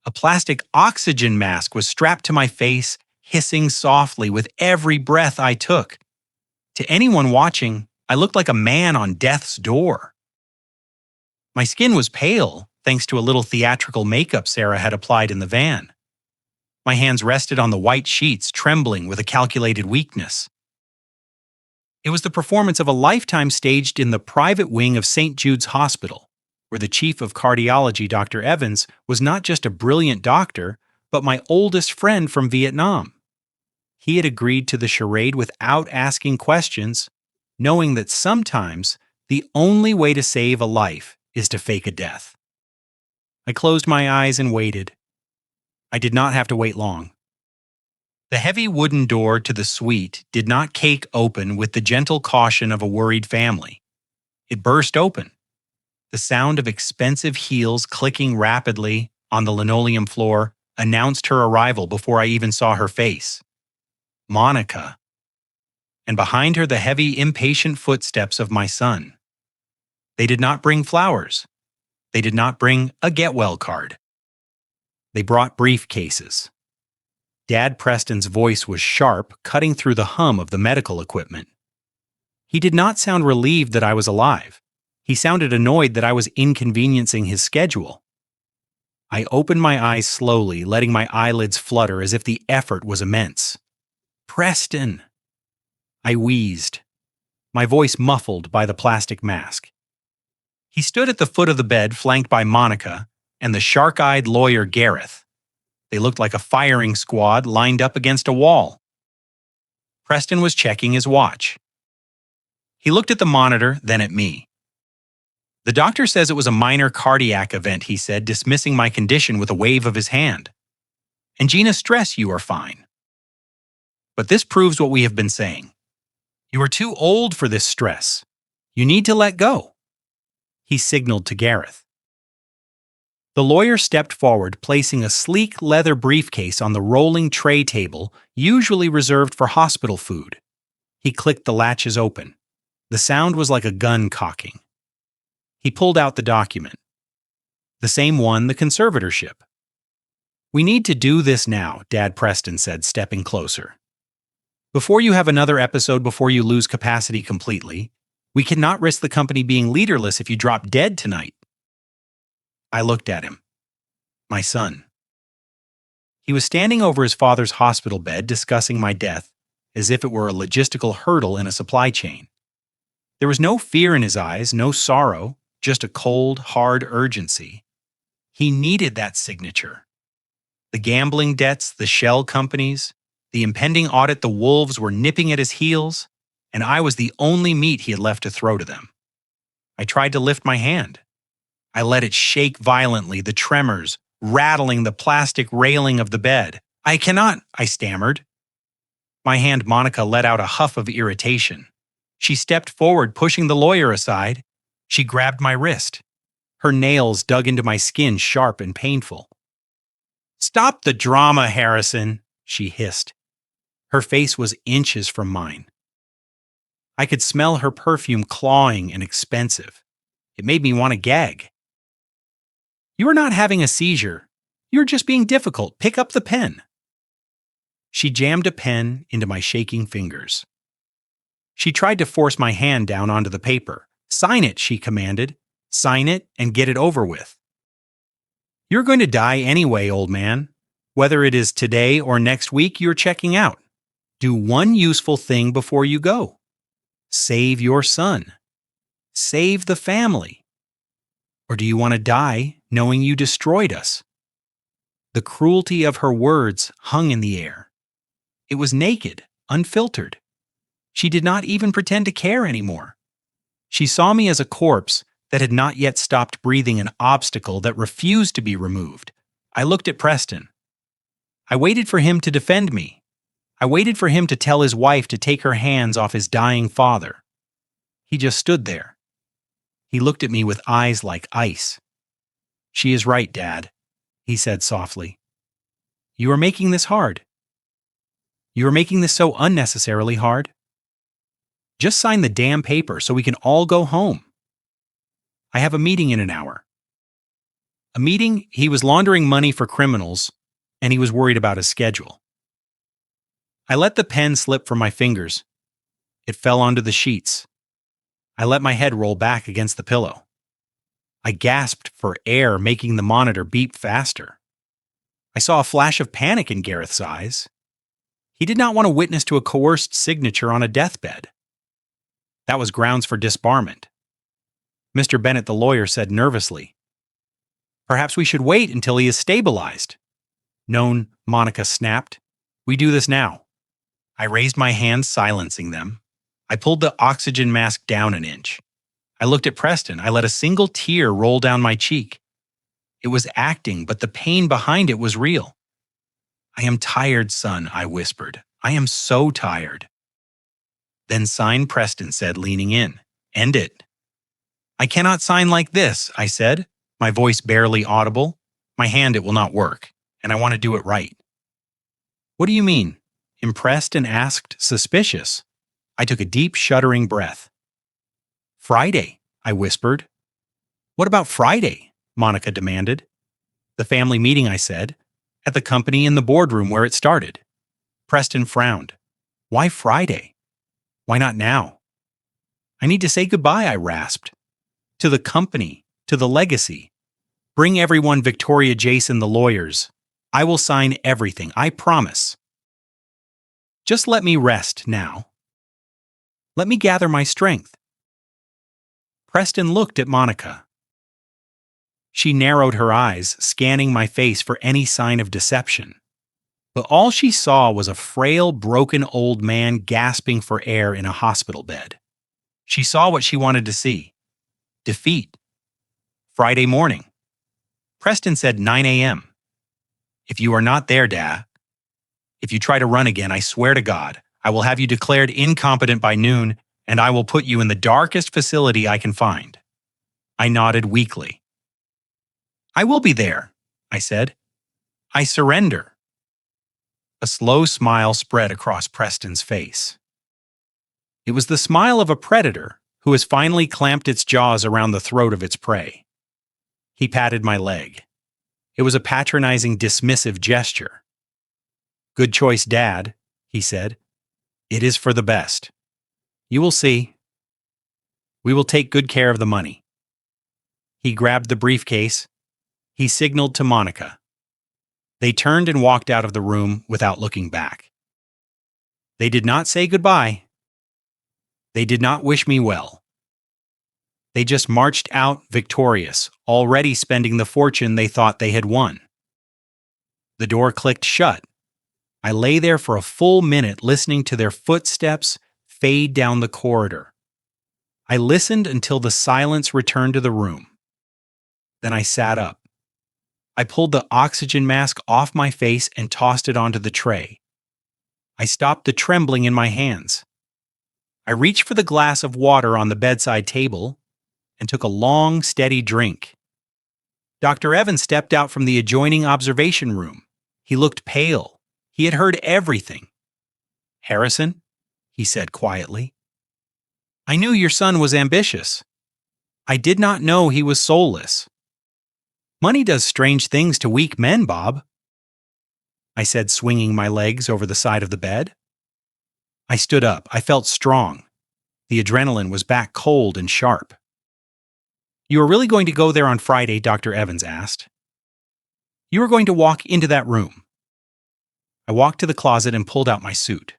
A plastic oxygen mask was strapped to my face, hissing softly with every breath I took. To anyone watching, I looked like a man on death's door. My skin was pale, thanks to a little theatrical makeup Sarah had applied in the van. My hands rested on the white sheets, trembling with a calculated weakness. It was the performance of a lifetime staged in the private wing of St. Jude's Hospital, where the chief of cardiology, Dr. Evans, was not just a brilliant doctor, but my oldest friend from Vietnam. He had agreed to the charade without asking questions, knowing that sometimes the only way to save a life is to fake a death. I closed my eyes and waited. I did not have to wait long. The heavy wooden door to the suite did not cake open with the gentle caution of a worried family. It burst open. The sound of expensive heels clicking rapidly on the linoleum floor announced her arrival before I even saw her face. Monica. And behind her the heavy, impatient footsteps of my son. They did not bring flowers. They did not bring a get-well card. They brought briefcases. Dad Preston's voice was sharp, cutting through the hum of the medical equipment. He did not sound relieved that I was alive. He sounded annoyed that I was inconveniencing his schedule. I opened my eyes slowly, letting my eyelids flutter as if the effort was immense. Preston! I wheezed, my voice muffled by the plastic mask. He stood at the foot of the bed, flanked by Monica and the shark-eyed lawyer Gareth. They looked like a firing squad lined up against a wall. Preston was checking his watch. He looked at the monitor, then at me. The doctor says it was a minor cardiac event, he said, dismissing my condition with a wave of his hand. Angina stress, you are fine. But this proves what we have been saying. You are too old for this stress. You need to let go. He signaled to Gareth. The lawyer stepped forward, placing a sleek leather briefcase on the rolling tray table usually reserved for hospital food. He clicked the latches open. The sound was like a gun cocking. He pulled out the document. The same one, the conservatorship. We need to do this now, Dad Preston said, stepping closer. Before you have another episode before you lose capacity completely, we cannot risk the company being leaderless if you drop dead tonight. I looked at him. My son. He was standing over his father's hospital bed discussing my death as if it were a logistical hurdle in a supply chain. There was no fear in his eyes, no sorrow, just a cold, hard urgency. He needed that signature. The gambling debts, the shell companies, the impending audit, the wolves were nipping at his heels, and I was the only meat he had left to throw to them. I tried to lift my hand. I let it shake violently, the tremors rattling the plastic railing of the bed. I cannot, I stammered. My hand Monica let out a huff of irritation. She stepped forward, pushing the lawyer aside. She grabbed my wrist. Her nails dug into my skin, sharp and painful. Stop the drama, Harrison, she hissed. Her face was inches from mine. I could smell her perfume clawing and expensive. It made me want to gag. You are not having a seizure. You are just being difficult. Pick up the pen. She jammed a pen into my shaking fingers. She tried to force my hand down onto the paper. Sign it, she commanded. Sign it and get it over with. You're going to die anyway, old man. Whether it is today or next week, you're checking out. Do one useful thing before you go. Save your son. Save the family. Or do you want to die knowing you destroyed us? The cruelty of her words hung in the air. It was naked, unfiltered. She did not even pretend to care anymore. She saw me as a corpse, that had not yet stopped breathing an obstacle that refused to be removed. I looked at Preston. I waited for him to defend me. I waited for him to tell his wife to take her hands off his dying father. He just stood there. He looked at me with eyes like ice. "She is right, Dad," he said softly. "You are making this hard. You are making this so unnecessarily hard. Just sign the damn paper so we can all go home. I have a meeting in an hour." A meeting? He was laundering money for criminals, and he was worried about his schedule. I let the pen slip from my fingers. It fell onto the sheets. I let my head roll back against the pillow. I gasped for air, making the monitor beep faster. I saw a flash of panic in Gareth's eyes. He did not want to witness to a coerced signature on a deathbed. That was grounds for disbarment. Mr. Bennett, the lawyer, said nervously, "Perhaps we should wait until he is stabilized." "No," Monica snapped. "We do this now." I raised my hands, silencing them. I pulled the oxygen mask down an inch. I looked at Preston. I let a single tear roll down my cheek. It was acting, but the pain behind it was real. "I am tired, son," I whispered. "I am so tired." "Then sign," Preston said, leaning in. "End it." "I cannot sign like this," I said, my voice barely audible. "My hand, it will not work, and I want to do it right." "What do you mean?" Impressed and asked, suspicious. I took a deep, shuddering breath. "Friday," I whispered. "What about Friday?" Monica demanded. "The family meeting," I said, "at the company in the boardroom where it started." Preston frowned. "Why Friday? Why not now?" "I need to say goodbye," I rasped. "To the company, to the legacy. Bring everyone, Victoria, Jason, the lawyers. I will sign everything, I promise. Just let me rest now. Let me gather my strength." Preston looked at Monica. She narrowed her eyes, scanning my face for any sign of deception. But all she saw was a frail, broken old man gasping for air in a hospital bed. She saw what she wanted to see. Defeat. Friday morning. Preston said 9 a.m. "If you are not there, Dad, if you try to run again, I swear to God, I will have you declared incompetent by noon, and I will put you in the darkest facility I can find." I nodded weakly. "I will be there," I said. "I surrender." A slow smile spread across Preston's face. It was the smile of a predator who has finally clamped its jaws around the throat of its prey. He patted my leg. It was a patronizing, dismissive gesture. "Good choice, Dad," he said. "It is for the best. You will see. We will take good care of the money." He grabbed the briefcase. He signaled to Monica. They turned and walked out of the room without looking back. They did not say goodbye. They did not wish me well. They just marched out victorious, already spending the fortune they thought they had won. The door clicked shut. I lay there for a full minute listening to their footsteps fade down the corridor. I listened until the silence returned to the room. Then I sat up. I pulled the oxygen mask off my face and tossed it onto the tray. I stopped the trembling in my hands. I reached for the glass of water on the bedside table and took a long, steady drink. Dr. Evans stepped out from the adjoining observation room. He looked pale. He had heard everything. "Harrison," he said quietly, "I knew your son was ambitious. I did not know he was soulless. Money does strange things to weak men, Bob," I said, swinging my legs over the side of the bed. I stood up. I felt strong. The adrenaline was back cold and sharp. "You are really going to go there on Friday?" Dr. Evans asked. "You are going to walk into that room." I walked to the closet and pulled out my suit.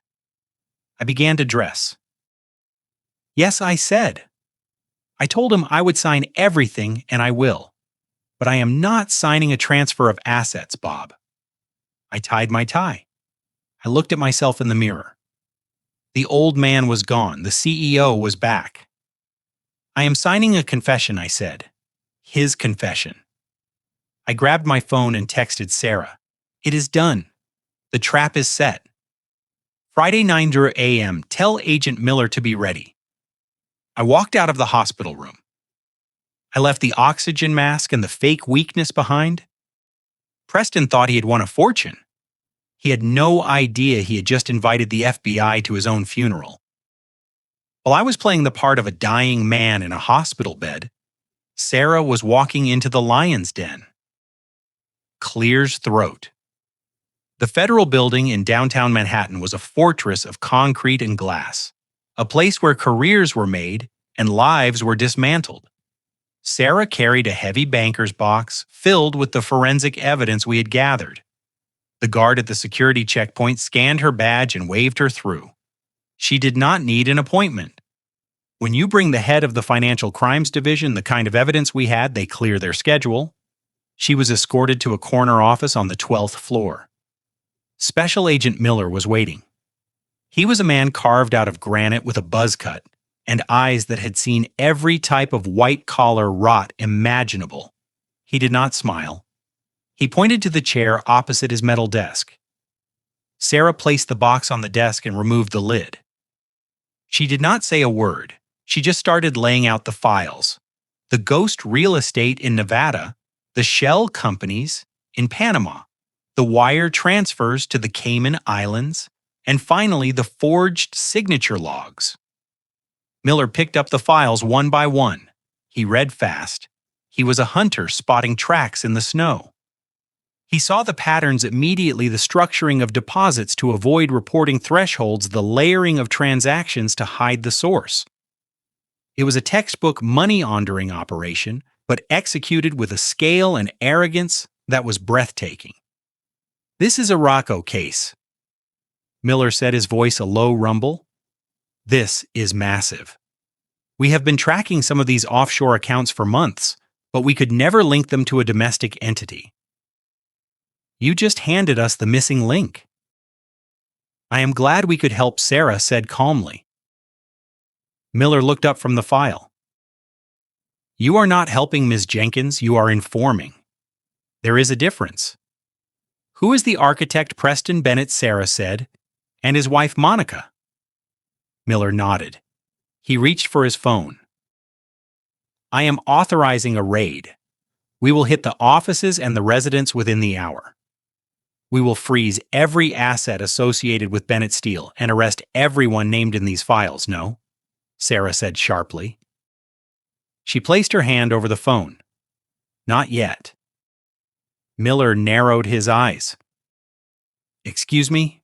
I began to dress. "Yes," I said. I told him I would sign everything, and I will. But I am not signing a transfer of assets, Bob. I tied my tie. I looked at myself in the mirror. The old man was gone. The CEO was back. I am signing a confession, I said. His confession. I grabbed my phone and texted Sarah. It is done. The trap is set. Friday 9:00 a.m. Tell Agent Miller to be ready. I walked out of the hospital room. I left the oxygen mask and the fake weakness behind. Preston thought he had won a fortune. He had no idea he had just invited the FBI to his own funeral. While I was playing the part of a dying man in a hospital bed, Sarah was walking into the lion's den. Clear's throat. The federal building in downtown Manhattan was a fortress of concrete and glass, a place where careers were made and lives were dismantled. Sarah carried a heavy banker's box filled with the forensic evidence we had gathered. The guard at the security checkpoint scanned her badge and waved her through. She did not need an appointment. When you bring the head of the Financial Crimes Division the kind of evidence we had, they clear their schedule. She was escorted to a corner office on the 12th floor. Special Agent Miller was waiting. He was a man carved out of granite with a buzz cut and eyes that had seen every type of white-collar rot imaginable. He did not smile. He pointed to the chair opposite his metal desk. Sarah placed the box on the desk and removed the lid. She did not say a word. She just started laying out the files. The ghost real estate in Nevada, the shell companies in Panama, the wire transfers to the Cayman Islands, and finally the forged signature logs. Miller picked up the files one by one. He read fast. He was a hunter spotting tracks in the snow. He saw the patterns immediately, the structuring of deposits to avoid reporting thresholds, the layering of transactions to hide the source. It was a textbook money laundering operation, but executed with a scale and arrogance that was breathtaking. This is a Rocco case. Miller said, his voice a low rumble. This is massive. We have been tracking some of these offshore accounts for months, but we could never link them to a domestic entity. You just handed us the missing link. I am glad we could help, Sarah said calmly. Miller looked up from the file. You are not helping, Ms. Jenkins, you are informing. There is a difference. Who is the architect Preston Bennett, Sarah said, and his wife Monica? Miller nodded. He reached for his phone. I am authorizing a raid. We will hit the offices and the residence within the hour. We will freeze every asset associated with Bennett Steel and arrest everyone named in these files, no? Sarah said sharply. She placed her hand over the phone. Not yet. Miller narrowed his eyes. Excuse me?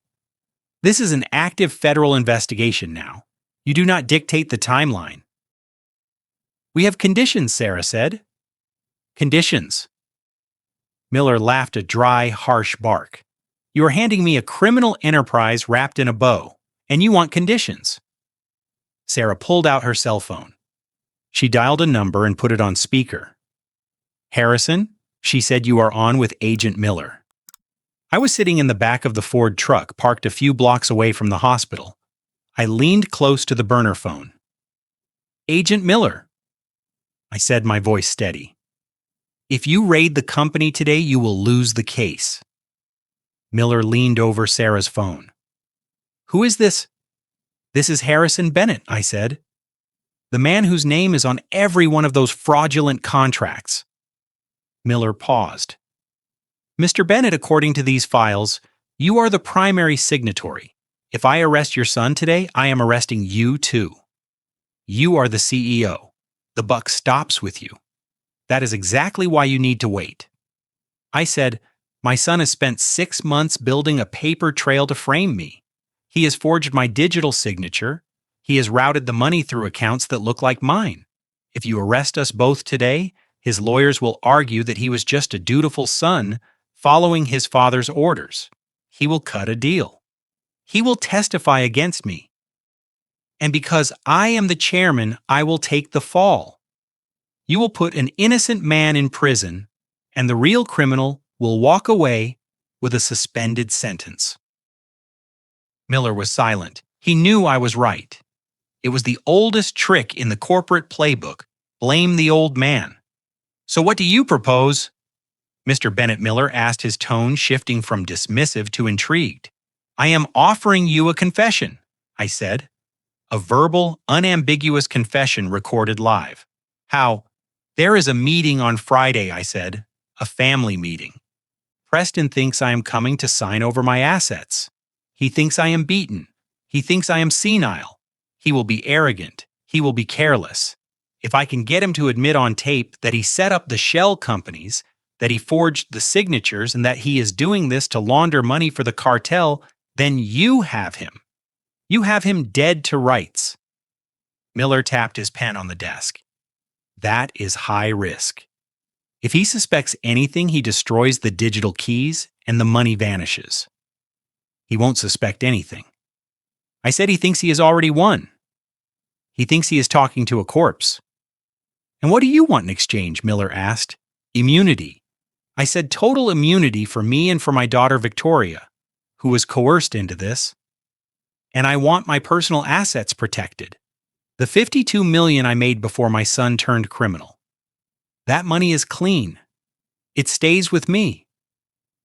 This is an active federal investigation now. You do not dictate the timeline. We have conditions, Sarah said. Conditions. Miller laughed a dry, harsh bark. You are handing me a criminal enterprise wrapped in a bow, and you want conditions. Sarah pulled out her cell phone. She dialed a number and put it on speaker. Harrison, she said, you are on with Agent Miller. I was sitting in the back of the Ford truck parked a few blocks away from the hospital. I leaned close to the burner phone. Agent Miller, I said, my voice steady. If you raid the company today, you will lose the case. Miller leaned over Sarah's phone. Who is this? This is Harrison Bennett, I said. The man whose name is on every one of those fraudulent contracts. Miller paused. Mr. Bennett, according to these files, you are the primary signatory. If I arrest your son today, I am arresting you too. You are the CEO. The buck stops with you. That is exactly why you need to wait. I said, my son has spent 6 months building a paper trail to frame me. He has forged my digital signature. He has routed the money through accounts that look like mine. If you arrest us both today, his lawyers will argue that he was just a dutiful son following his father's orders. He will cut a deal. He will testify against me. And because I am the chairman, I will take the fall. You will put an innocent man in prison, and the real criminal will walk away with a suspended sentence. Miller was silent. He knew I was right. It was the oldest trick in the corporate playbook. Blame the old man. So what do you propose? Mr. Bennett Miller asked, his tone shifting from dismissive to intrigued. I am offering you a confession, I said. A verbal, unambiguous confession recorded live. How? There is a meeting on Friday, I said. A family meeting. Preston thinks I am coming to sign over my assets. He thinks I am beaten. He thinks I am senile. He will be arrogant. He will be careless. If I can get him to admit on tape that he set up the shell companies, that he forged the signatures, and that he is doing this to launder money for the cartel, then you have him. You have him dead to rights. Miller tapped his pen on the desk. That is high risk. If he suspects anything, he destroys the digital keys and the money vanishes. He won't suspect anything. I said he thinks he has already won. He thinks he is talking to a corpse. And what do you want in exchange? Miller asked. Immunity. I said total immunity for me and for my daughter Victoria, who was coerced into this. And I want my personal assets protected. The $52 million I made before my son turned criminal. That money is clean. It stays with me.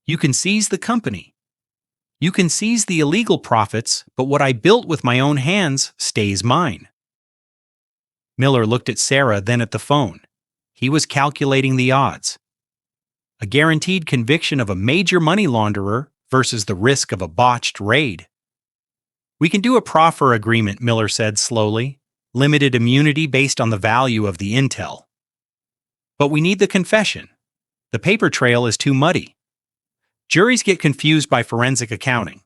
You can seize the company. You can seize the illegal profits, but what I built with my own hands stays mine. Miller looked at Sarah, then at the phone. He was calculating the odds. A guaranteed conviction of a major money launderer versus the risk of a botched raid. We can do a proffer agreement, Miller said slowly. Limited immunity based on the value of the intel. But we need the confession. The paper trail is too muddy. Juries get confused by forensic accounting.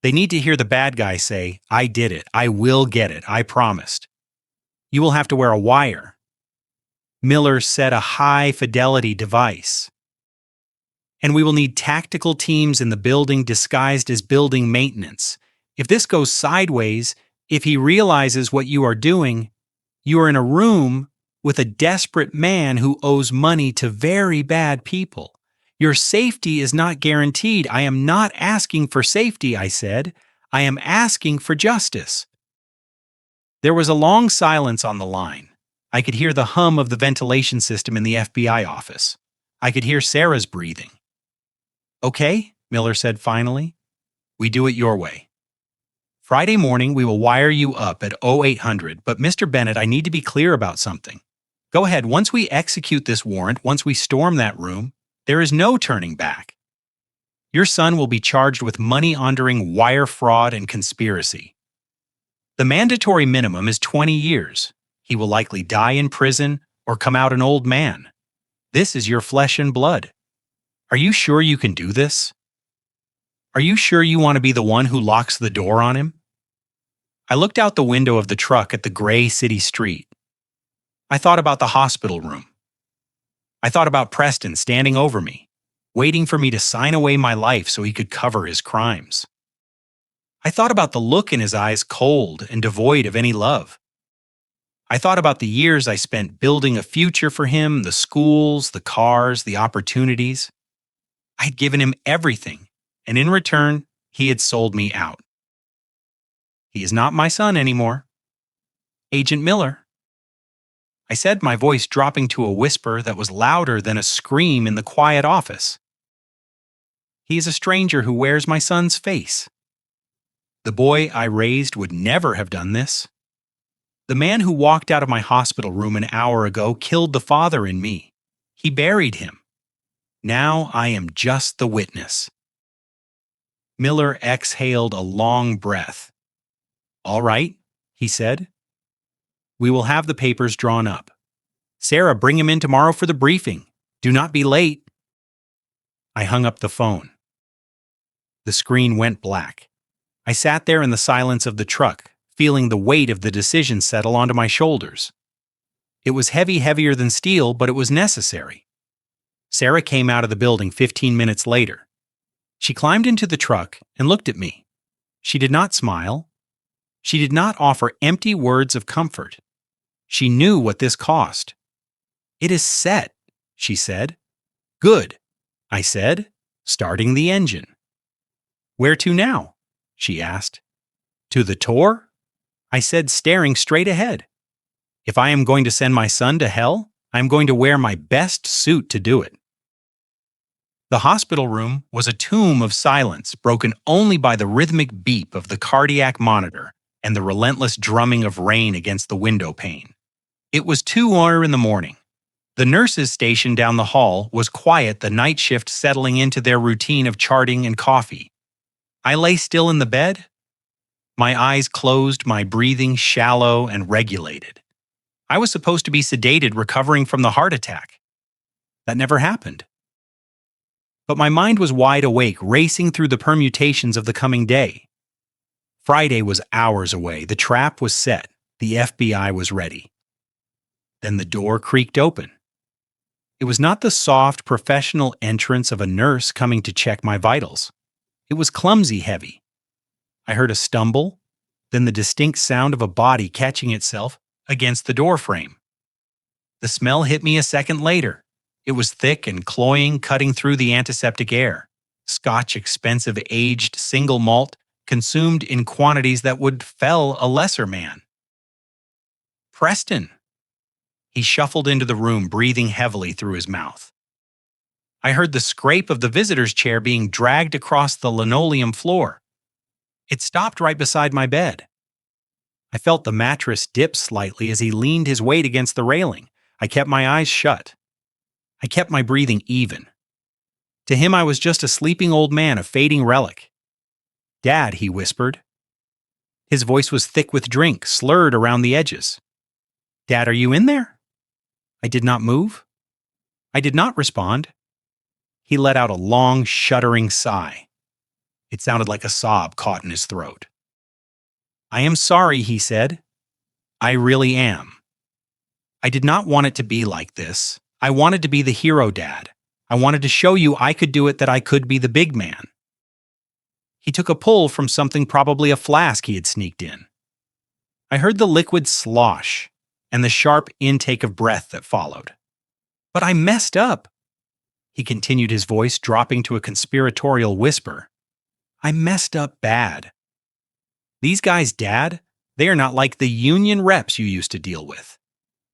They need to hear the bad guy say, I did it, I will get it, I promised. You will have to wear a wire. Miller said a high-fidelity device. And we will need tactical teams in the building disguised as building maintenance. If this goes sideways, if he realizes what you are doing, you are in a room with a desperate man who owes money to very bad people. Your safety is not guaranteed. I am not asking for safety, I said. I am asking for justice. There was a long silence on the line. I could hear the hum of the ventilation system in the FBI office. I could hear Sarah's breathing. Okay, Miller said finally. We do it your way. Friday morning, we will wire you up at 0800, but Mr. Bennett, I need to be clear about something. Go ahead, once we execute this warrant, once we storm that room, there is no turning back. Your son will be charged with money laundering, wire fraud, and conspiracy. The mandatory minimum is 20 years. He will likely die in prison or come out an old man. This is your flesh and blood. Are you sure you can do this? Are you sure you want to be the one who locks the door on him? I looked out the window of the truck at the gray city street. I thought about the hospital room. I thought about Preston standing over me, waiting for me to sign away my life so he could cover his crimes. I thought about the look in his eyes, cold and devoid of any love. I thought about the years I spent building a future for him, the schools, the cars, the opportunities. I'd given him everything, and in return, he had sold me out. He is not my son anymore. Agent Miller. I said, my voice dropping to a whisper that was louder than a scream in the quiet office. He is a stranger who wears my son's face. The boy I raised would never have done this. The man who walked out of my hospital room an hour ago killed the father in me. He buried him. Now I am just the witness. Miller exhaled a long breath. All right, he said. We will have the papers drawn up. Sarah, bring him in tomorrow for the briefing. Do not be late. I hung up the phone. The screen went black. I sat there in the silence of the truck, feeling the weight of the decision settle onto my shoulders. It was heavy, heavier than steel, but it was necessary. Sarah came out of the building 15 minutes later. She climbed into the truck and looked at me. She did not smile. She did not offer empty words of comfort. She knew what this cost. It is set, she said. Good, I said, starting the engine. Where to now? She asked. To the tour? I said, staring straight ahead. If I am going to send my son to hell, I am going to wear my best suit to do it. The hospital room was a tomb of silence, broken only by the rhythmic beep of the cardiac monitor and the relentless drumming of rain against the window pane. It was 2 in the morning. The nurses' station down the hall was quiet, the night shift settling into their routine of charting and coffee. I lay still in the bed, my eyes closed, my breathing shallow and regulated. I was supposed to be sedated, recovering from the heart attack. That never happened. But my mind was wide awake, racing through the permutations of the coming day. Friday was hours away. The trap was set. The FBI was ready. Then the door creaked open. It was not the soft, professional entrance of a nurse coming to check my vitals. It was clumsy heavy. I heard a stumble, then the distinct sound of a body catching itself against the doorframe. The smell hit me a second later. It was thick and cloying, cutting through the antiseptic air. Scotch, expensive, aged, single malt, consumed in quantities that would fell a lesser man. Preston. He shuffled into the room, breathing heavily through his mouth. I heard the scrape of the visitor's chair being dragged across the linoleum floor. It stopped right beside my bed. I felt the mattress dip slightly as he leaned his weight against the railing. I kept my eyes shut. I kept my breathing even. To him, I was just a sleeping old man, a fading relic. "Dad," he whispered. His voice was thick with drink, slurred around the edges. "Dad, are you in there?" I did not move. I did not respond. He let out a long, shuddering sigh. It sounded like a sob caught in his throat. "I am sorry," he said. "I really am. I did not want it to be like this. I wanted to be the hero, Dad. I wanted to show you I could do it, that I could be the big man." He took a pull from something, probably a flask he had sneaked in. I heard the liquid slosh and the sharp intake of breath that followed. "But I messed up," he continued, his voice dropping to a conspiratorial whisper. "I messed up bad. These guys, Dad, they are not like the union reps you used to deal with.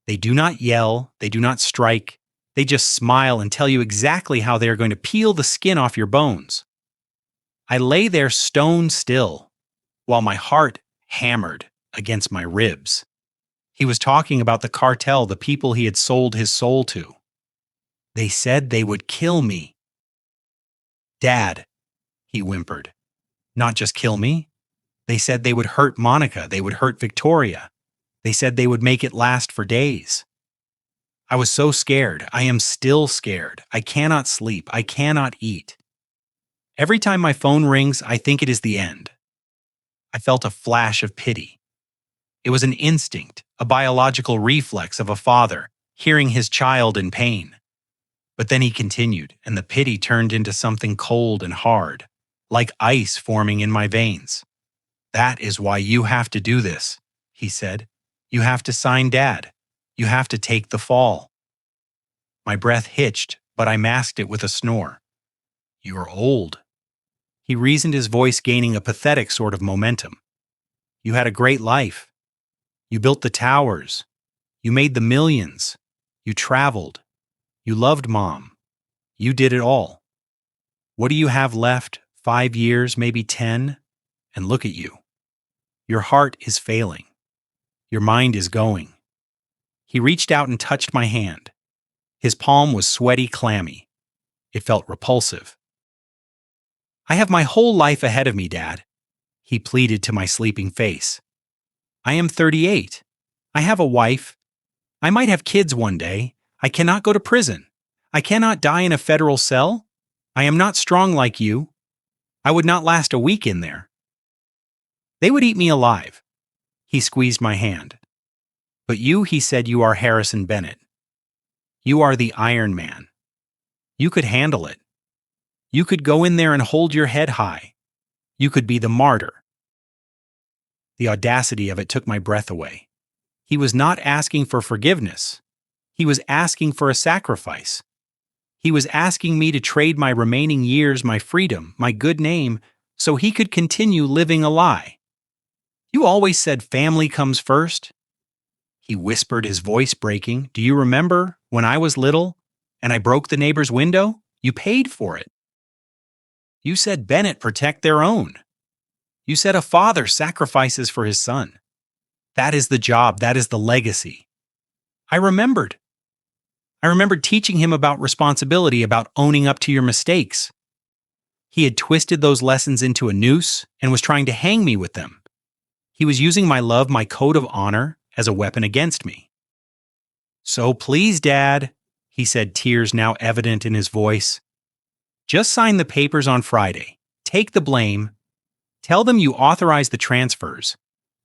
They do not yell, they do not strike, they just smile and tell you exactly how they are going to peel the skin off your bones." I lay there stone still, while my heart hammered against my ribs. He was talking about the cartel, the people he had sold his soul to. "They said they would kill me." "Dad," he whimpered, "not just kill me. They said they would hurt Monica, they would hurt Victoria. They said they would make it last for days." I was so scared. I am still scared. I cannot sleep. I cannot eat. Every time my phone rings, I think it is the end. I felt a flash of pity. It was an instinct, a biological reflex of a father hearing his child in pain. But then he continued, and the pity turned into something cold and hard, like ice forming in my veins. "That is why you have to do this," he said. "You have to sign Dad. You have to take the fall." My breath hitched, but I masked it with a snore. "You are old," he reasoned, his voice gaining a pathetic sort of momentum. "You had a great life. You built the towers. You made the millions. You traveled. You loved Mom. You did it all. What do you have left? 5 years, maybe 10? And look at you. Your heart is failing. Your mind is going." He reached out and touched my hand. His palm was sweaty, clammy. It felt repulsive. "I have my whole life ahead of me, Dad," he pleaded to my sleeping face. "I am 38. I have a wife. I might have kids one day. I cannot go to prison. I cannot die in a federal cell. I am not strong like you. I would not last a week in there. They would eat me alive." He squeezed my hand. "But you," he said, "you are Harrison Bennett. You are the Iron Man. You could handle it. You could go in there and hold your head high. You could be the martyr." The audacity of it took my breath away. He was not asking for forgiveness. He was asking for a sacrifice. He was asking me to trade my remaining years, my freedom, my good name, so he could continue living a lie. You always said family comes first. He whispered, his voice breaking. Do you remember when I was little and I broke the neighbor's window? You paid for it. You said Bennett protect their own. You said a father sacrifices for his son. That is the job, that is the legacy. I remembered. I remembered teaching him about responsibility, about owning up to your mistakes. He had twisted those lessons into a noose and was trying to hang me with them. He was using my love, my code of honor, as a weapon against me. So please, Dad, he said, tears now evident in his voice. Just sign the papers on Friday. Take the blame. Tell them you authorize the transfers.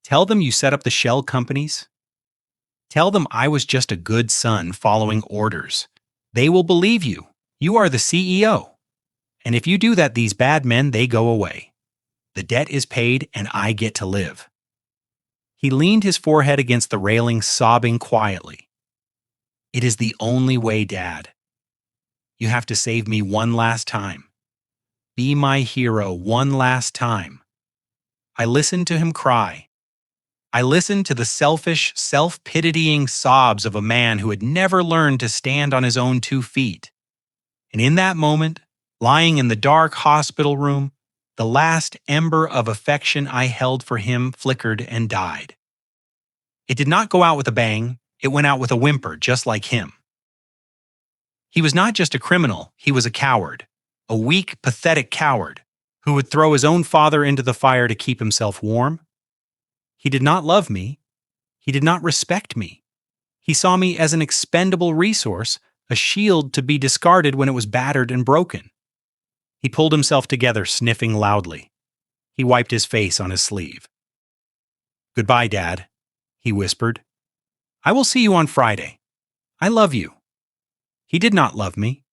Tell them you set up the shell companies. Tell them I was just a good son following orders. They will believe you. You are the CEO. And if you do that, these bad men, they go away. The debt is paid and I get to live. He leaned his forehead against the railing, sobbing quietly. It is the only way, Dad. You have to save me one last time. Be my hero one last time. I listened to him cry. I listened to the selfish, self-pitying sobs of a man who had never learned to stand on his own 2 feet. And in that moment, lying in the dark hospital room, the last ember of affection I held for him flickered and died. It did not go out with a bang, it went out with a whimper, just like him. He was not just a criminal, he was a coward. A weak, pathetic coward who would throw his own father into the fire to keep himself warm. He did not love me. He did not respect me. He saw me as an expendable resource, a shield to be discarded when it was battered and broken. He pulled himself together, sniffing loudly. He wiped his face on his sleeve. Goodbye, Dad, he whispered. I will see you on Friday. I love you. He did not love me.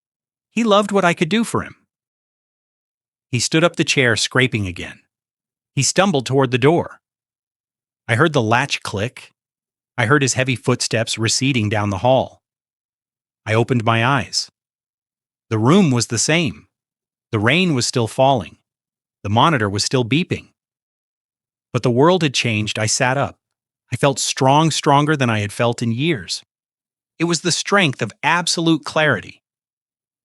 He loved what I could do for him. He stood up the chair, scraping again. He stumbled toward the door. I heard the latch click. I heard his heavy footsteps receding down the hall. I opened my eyes. The room was the same. The rain was still falling. The monitor was still beeping. But the world had changed. I sat up. I felt strong, stronger than I had felt in years. It was the strength of absolute clarity.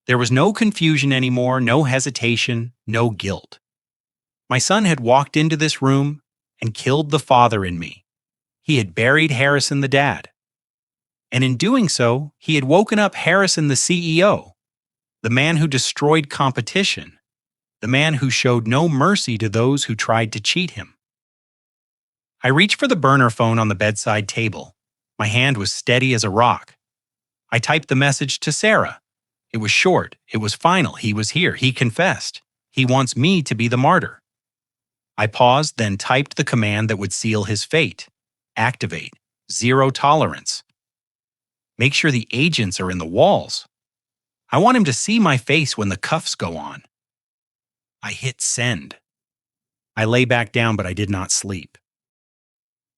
There was no confusion anymore, no hesitation, no guilt. My son had walked into this room and killed the father in me. He had buried Harrison the dad. And in doing so, he had woken up Harrison the CEO, the man who destroyed competition, the man who showed no mercy to those who tried to cheat him. I reached for the burner phone on the bedside table. My hand was steady as a rock. I typed the message to Sarah. It was short. It was final. He was here. He confessed. He wants me to be the martyr. I paused, then typed the command that would seal his fate. Activate. Zero tolerance. Make sure the agents are in the walls. I want him to see my face when the cuffs go on. I hit send. I lay back down, but I did not sleep.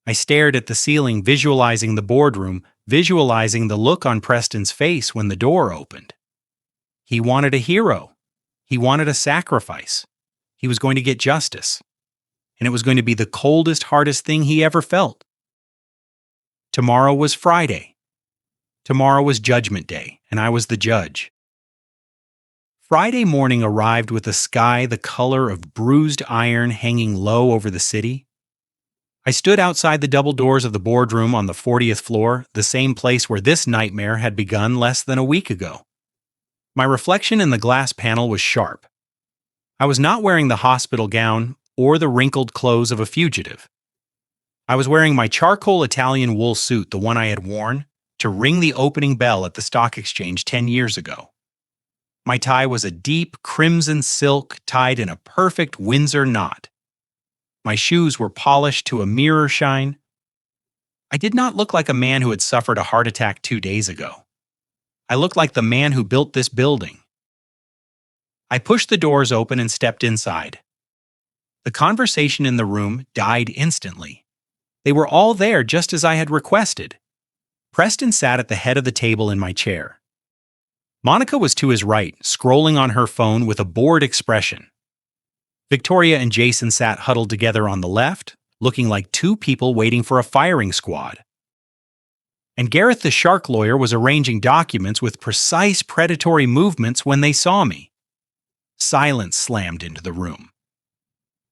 I stared at the ceiling, visualizing the boardroom, visualizing the look on Preston's face when the door opened. He wanted a hero. He wanted a sacrifice. He was going to get justice. And it was going to be the coldest, hardest thing he ever felt. Tomorrow was Friday. Tomorrow was Judgment Day, and I was the judge. Friday morning arrived with a sky the color of bruised iron hanging low over the city. I stood outside the double doors of the boardroom on the 40th floor, the same place where this nightmare had begun less than a week ago. My reflection in the glass panel was sharp. I was not wearing the hospital gown or the wrinkled clothes of a fugitive. I was wearing my charcoal Italian wool suit, the one I had worn to ring the opening bell at the stock exchange 10 years ago. My tie was a deep crimson silk tied in a perfect Windsor knot. My shoes were polished to a mirror shine. I did not look like a man who had suffered a heart attack 2 days ago. I looked like the man who built this building. I pushed the doors open and stepped inside. The conversation in the room died instantly. They were all there just as I had requested. Preston sat at the head of the table in my chair. Monica was to his right, scrolling on her phone with a bored expression. Victoria and Jason sat huddled together on the left, looking like two people waiting for a firing squad. And Gareth the shark lawyer was arranging documents with precise predatory movements when they saw me. Silence slammed into the room.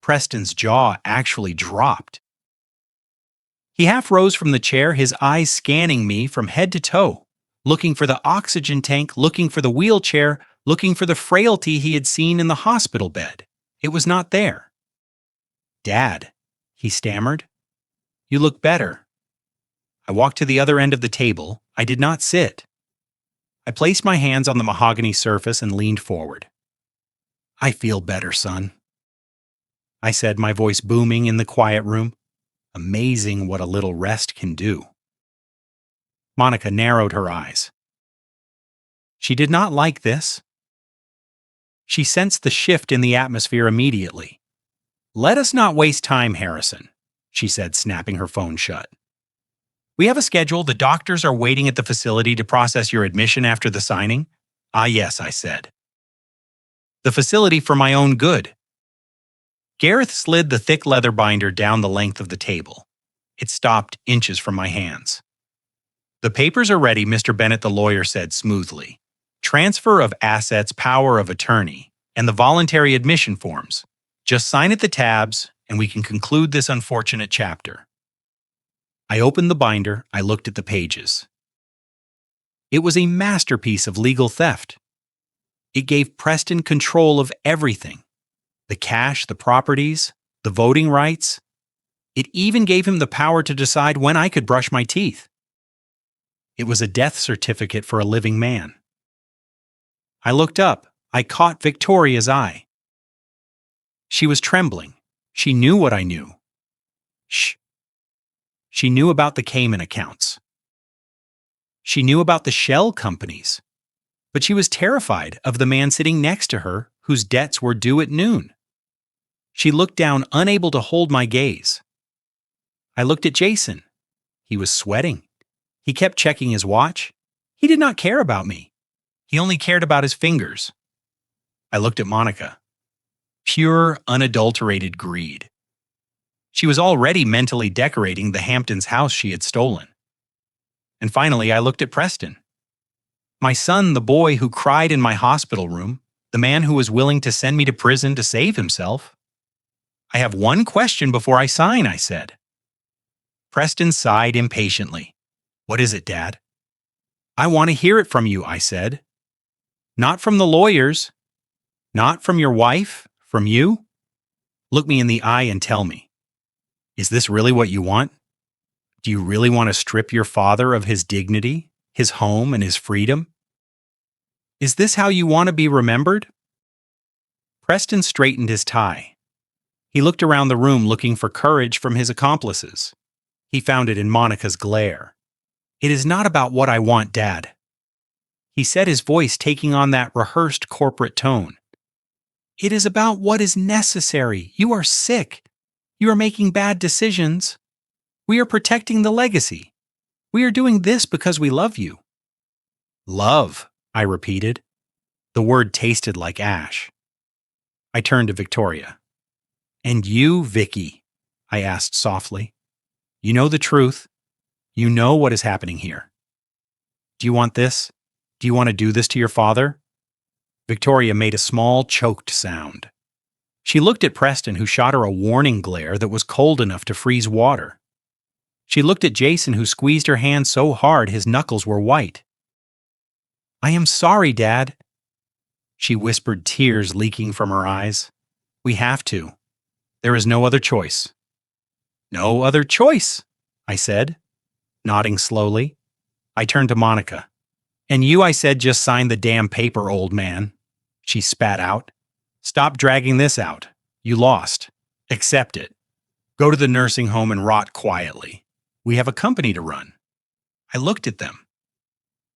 Preston's jaw actually dropped. He half rose from the chair, his eyes scanning me from head to toe, looking for the oxygen tank, looking for the wheelchair, looking for the frailty he had seen in the hospital bed. It was not there. "Dad," he stammered, "you look better." I walked to the other end of the table. I did not sit. I placed my hands on the mahogany surface and leaned forward. "I feel better, son," I said, my voice booming in the quiet room. Amazing what a little rest can do. Monica narrowed her eyes. She did not like this. She sensed the shift in the atmosphere immediately. "Let us not waste time, Harrison," she said, snapping her phone shut. "We have a schedule. The doctors are waiting at the facility to process your admission after the signing." "Ah, yes," I said. "The facility for my own good." Gareth slid the thick leather binder down the length of the table. It stopped inches from my hands. "The papers are ready," Mr. Bennett the lawyer said smoothly. "Transfer of assets, power of attorney, and the voluntary admission forms. Just sign at the tabs, and we can conclude this unfortunate chapter." I opened the binder. I looked at the pages. It was a masterpiece of legal theft. It gave Preston control of everything. The cash, the properties, the voting rights. It even gave him the power to decide when I could brush my teeth. It was a death certificate for a living man. I looked up. I caught Victoria's eye. She was trembling. She knew what I knew. Shh. She knew about the Cayman accounts. She knew about the shell companies. But she was terrified of the man sitting next to her whose debts were due at noon. She looked down, unable to hold my gaze. I looked at Jason. He was sweating. He kept checking his watch. He did not care about me. He only cared about his fingers. I looked at Monica. Pure, unadulterated greed. She was already mentally decorating the Hamptons house she had stolen. And finally, I looked at Preston. My son, the boy who cried in my hospital room, the man who was willing to send me to prison to save himself. "I have one question before I sign," I said. Preston sighed impatiently. "What is it, Dad?" "I want to hear it from you," I said. "Not from the lawyers. Not from your wife. From you. Look me in the eye and tell me. Is this really what you want? Do you really want to strip your father of his dignity, his home, and his freedom? Is this how you want to be remembered?" Preston straightened his tie. He looked around the room looking for courage from his accomplices. He found it in Monica's glare. "It is not about what I want, Dad." He said, his voice taking on that rehearsed corporate tone. "It is about what is necessary. You are sick. You are making bad decisions. We are protecting the legacy. We are doing this because we love you." "Love," I repeated. The word tasted like ash. I turned to Victoria. "And you, Vicky?" I asked softly. "You know the truth. You know what is happening here. Do you want this? Do you want to do this to your father?" Victoria made a small, choked sound. She looked at Preston, who shot her a warning glare that was cold enough to freeze water. She looked at Jason, who squeezed her hand so hard his knuckles were white. "I am sorry, Dad," she whispered, tears leaking from her eyes. "We have to. There is no other choice." "No other choice," I said, nodding slowly. I turned to Monica. "And you," I said, "just sign the damn paper, old man." She spat out. "Stop dragging this out. You lost. Accept it. Go to the nursing home and rot quietly. We have a company to run." I looked at them.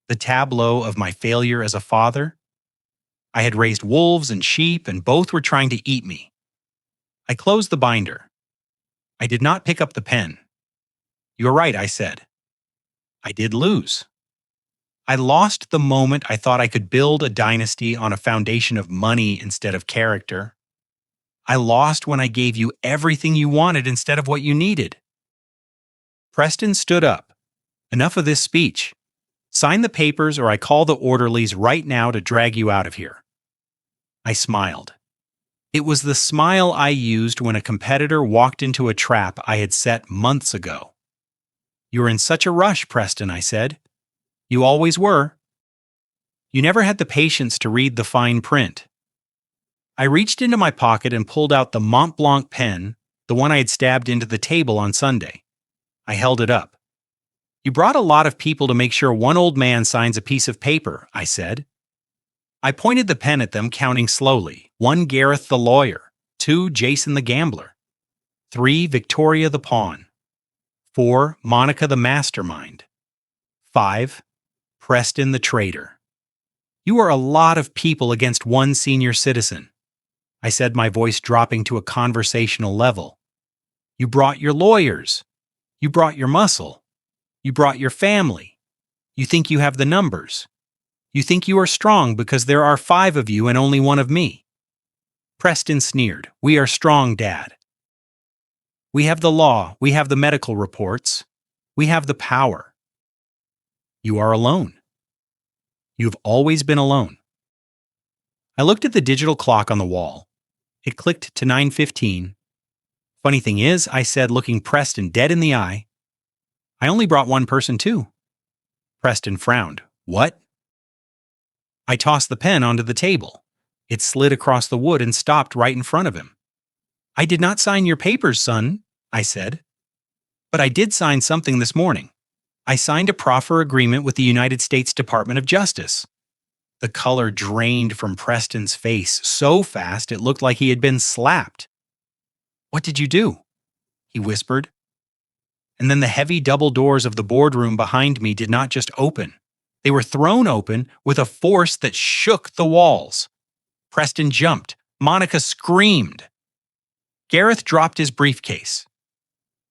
The tableau of my failure as a father. I had raised wolves and sheep, and both were trying to eat me. I closed the binder. I did not pick up the pen. "You're right," I said. I did lose. I lost the moment I thought I could build a dynasty on a foundation of money instead of character. I lost when I gave you everything you wanted instead of what you needed." Preston stood up. "Enough of this speech. Sign the papers or I call the orderlies right now to drag you out of here." I smiled. It was the smile I used when a competitor walked into a trap I had set months ago. "You're in such a rush, Preston," I said. "You always were. You never had the patience to read the fine print." I reached into my pocket and pulled out the Mont Blanc pen, the one I had stabbed into the table on Sunday. I held it up. "You brought a lot of people to make sure one old man signs a piece of paper," I said. I pointed the pen at them, counting slowly. 1 Gareth the lawyer, 2 Jason the gambler, 3 Victoria the pawn, 4 Monica the mastermind, 5 Preston the traitor. "You are a lot of people against one senior citizen," I said, my voice dropping to a conversational level. "You brought your lawyers. You brought your muscle. You brought your family. You think you have the numbers. You think you are strong because there are 5 of you and only 1 of me." Preston sneered. "We are strong, Dad. We have the law. We have the medical reports. We have the power. You are alone. You have always been alone." I looked at the digital clock on the wall. It clicked to 9:15. "Funny thing is," I said, looking Preston dead in the eye, "I only brought 1 person too." Preston frowned. "What?" I tossed the pen onto the table. It slid across the wood and stopped right in front of him. "I did not sign your papers, son," I said. "But I did sign something this morning. I signed a proffer agreement with the United States Department of Justice." The color drained from Preston's face so fast it looked like he had been slapped. "What did you do?" he whispered. And then the heavy double doors of the boardroom behind me did not just open. They were thrown open with a force that shook the walls. Preston jumped. Monica screamed. Gareth dropped his briefcase.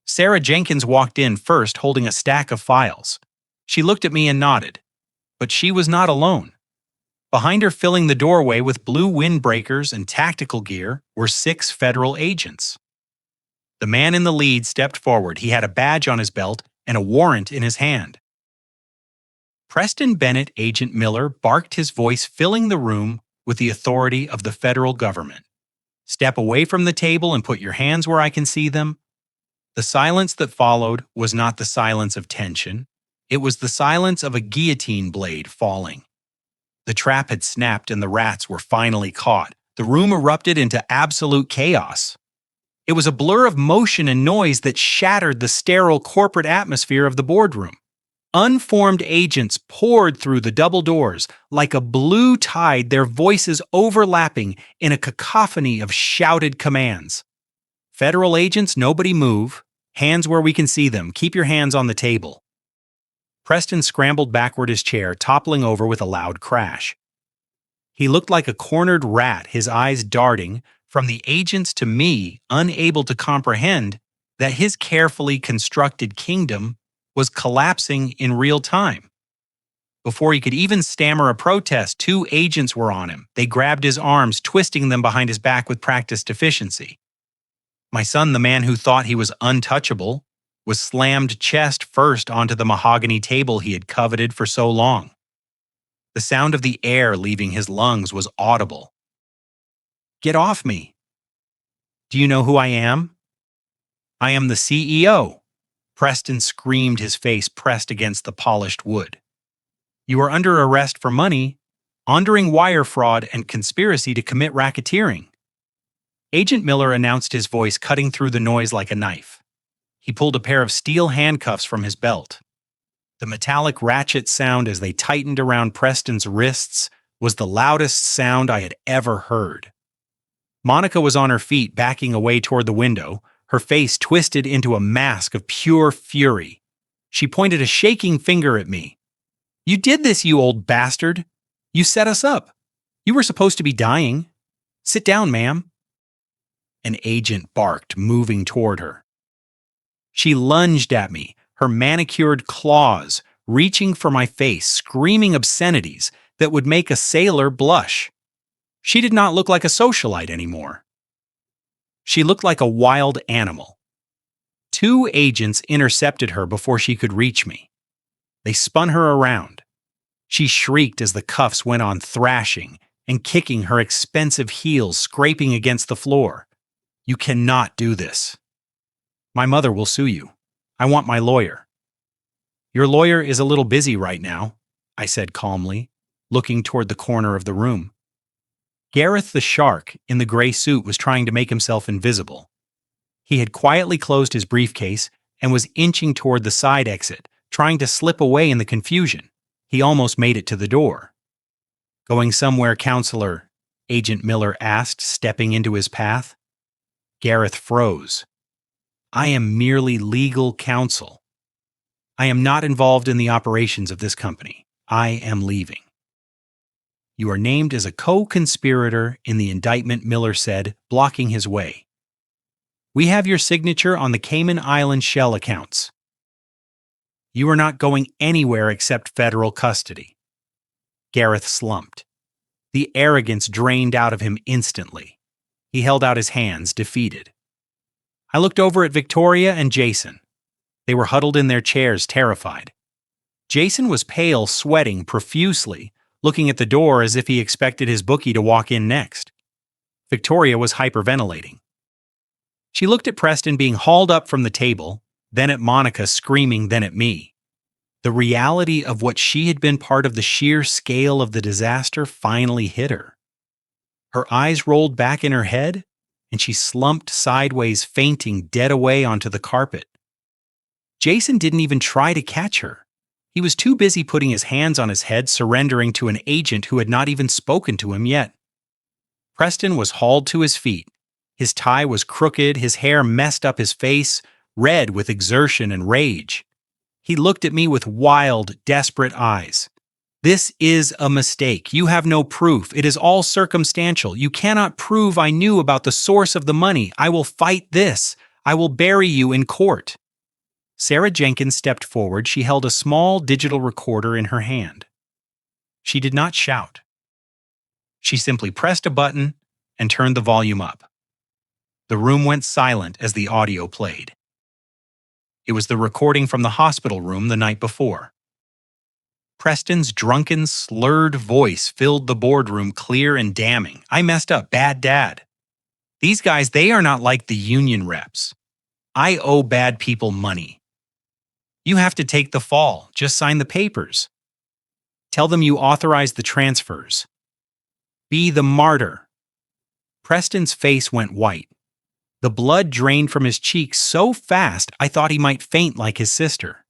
Sarah Jenkins walked in first, holding a stack of files. She looked at me and nodded. But she was not alone. Behind her, filling the doorway with blue windbreakers and tactical gear, were 6 federal agents. The man in the lead stepped forward. He had a badge on his belt and a warrant in his hand. Preston Bennett, Agent Miller, barked, his voice filling the room with the authority of the federal government. "Step away from the table and put your hands where I can see them." The silence that followed was not the silence of tension. It was the silence of a guillotine blade falling. The trap had snapped and the rats were finally caught. The room erupted into absolute chaos. It was a blur of motion and noise that shattered the sterile corporate atmosphere of the boardroom. Unformed agents poured through the double doors like a blue tide, their voices overlapping in a cacophony of shouted commands. "Federal agents, nobody move. Hands where we can see them. Keep your hands on the table." Preston scrambled backward his chair, toppling over with a loud crash. He looked like a cornered rat, his eyes darting from the agents to me, unable to comprehend that his carefully constructed kingdom was collapsing in real time. Before he could even stammer a protest, 2 agents were on him. They grabbed his arms, twisting them behind his back with practiced efficiency. My son, the man who thought he was untouchable, was slammed chest first onto the mahogany table he had coveted for so long. The sound of the air leaving his lungs was audible. "Get off me." "Do you know who I am?" "I am the CEO." Preston screamed, his face pressed against the polished wood. "You are under arrest for money, laundering, wire fraud, and conspiracy to commit racketeering." Agent Miller announced, his voice cutting through the noise like a knife. He pulled a pair of steel handcuffs from his belt. The metallic ratchet sound as they tightened around Preston's wrists was the loudest sound I had ever heard. Monica was on her feet, backing away toward the window, her face twisted into a mask of pure fury. She pointed a shaking finger at me. "You did this, you old bastard! You set us up! You were supposed to be dying! Sit down, ma'am!" An agent barked, moving toward her. She lunged at me, her manicured claws reaching for my face, screaming obscenities that would make a sailor blush. She did not look like a socialite anymore. She looked like a wild animal. Two agents intercepted her before she could reach me. They spun her around. She shrieked as the cuffs went on thrashing and kicking, her expensive heels scraping against the floor. "You cannot do this. My mother will sue you. I want my lawyer." "Your lawyer is a little busy right now," I said calmly, looking toward the corner of the room. Gareth the shark in the gray suit was trying to make himself invisible. He had quietly closed his briefcase and was inching toward the side exit, trying to slip away in the confusion. He almost made it to the door. "Going somewhere, counselor?" Agent Miller asked, stepping into his path. Gareth froze. "I am merely legal counsel. I am not involved in the operations of this company. I am leaving." "You are named as a co-conspirator in the indictment," Miller said, blocking his way. "We have your signature on the Cayman Island shell accounts. You are not going anywhere except federal custody." Gareth slumped. The arrogance drained out of him instantly. He held out his hands, defeated. I looked over at Victoria and Jason. They were huddled in their chairs, terrified. Jason was pale, sweating profusely, looking at the door as if he expected his bookie to walk in next. Victoria was hyperventilating. She looked at Preston being hauled up from the table, then at Monica screaming, then at me. The reality of what she had been part of, the sheer scale of the disaster, finally hit her. Her eyes rolled back in her head, and she slumped sideways, fainting dead away onto the carpet. Jason didn't even try to catch her. He was too busy putting his hands on his head, surrendering to an agent who had not even spoken to him yet. Preston was hauled to his feet. His tie was crooked, his hair messed up his face, red with exertion and rage. He looked at me with wild, desperate eyes. "This is a mistake. You have no proof. It is all circumstantial. You cannot prove I knew about the source of the money. I will fight this. I will bury you in court." Sarah Jenkins stepped forward. She held a small digital recorder in her hand. She did not shout. She simply pressed a button and turned the volume up. The room went silent as the audio played. It was the recording from the hospital room the night before. Preston's drunken, slurred voice filled the boardroom, clear and damning. "I messed up, bad dad. These guys, they are not like the union reps. I owe bad people money. You have to take the fall. Just sign the papers. Tell them you authorized the transfers. Be the martyr." Preston's face went white. The blood drained from his cheeks so fast I thought he might faint like his sister.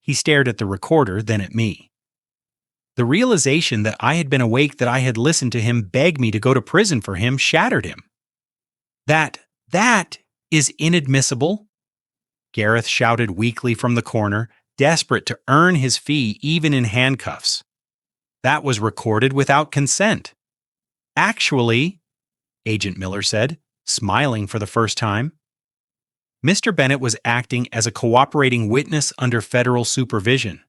He stared at the recorder, then at me. The realization that I had been awake, that I had listened to him beg me to go to prison for him, shattered him. That is inadmissible," Gareth shouted weakly from the corner, desperate to earn his fee even in handcuffs. "That was recorded without consent." "Actually," Agent Miller said, smiling for the first time, "Mr. Bennett was acting as a cooperating witness under federal supervision.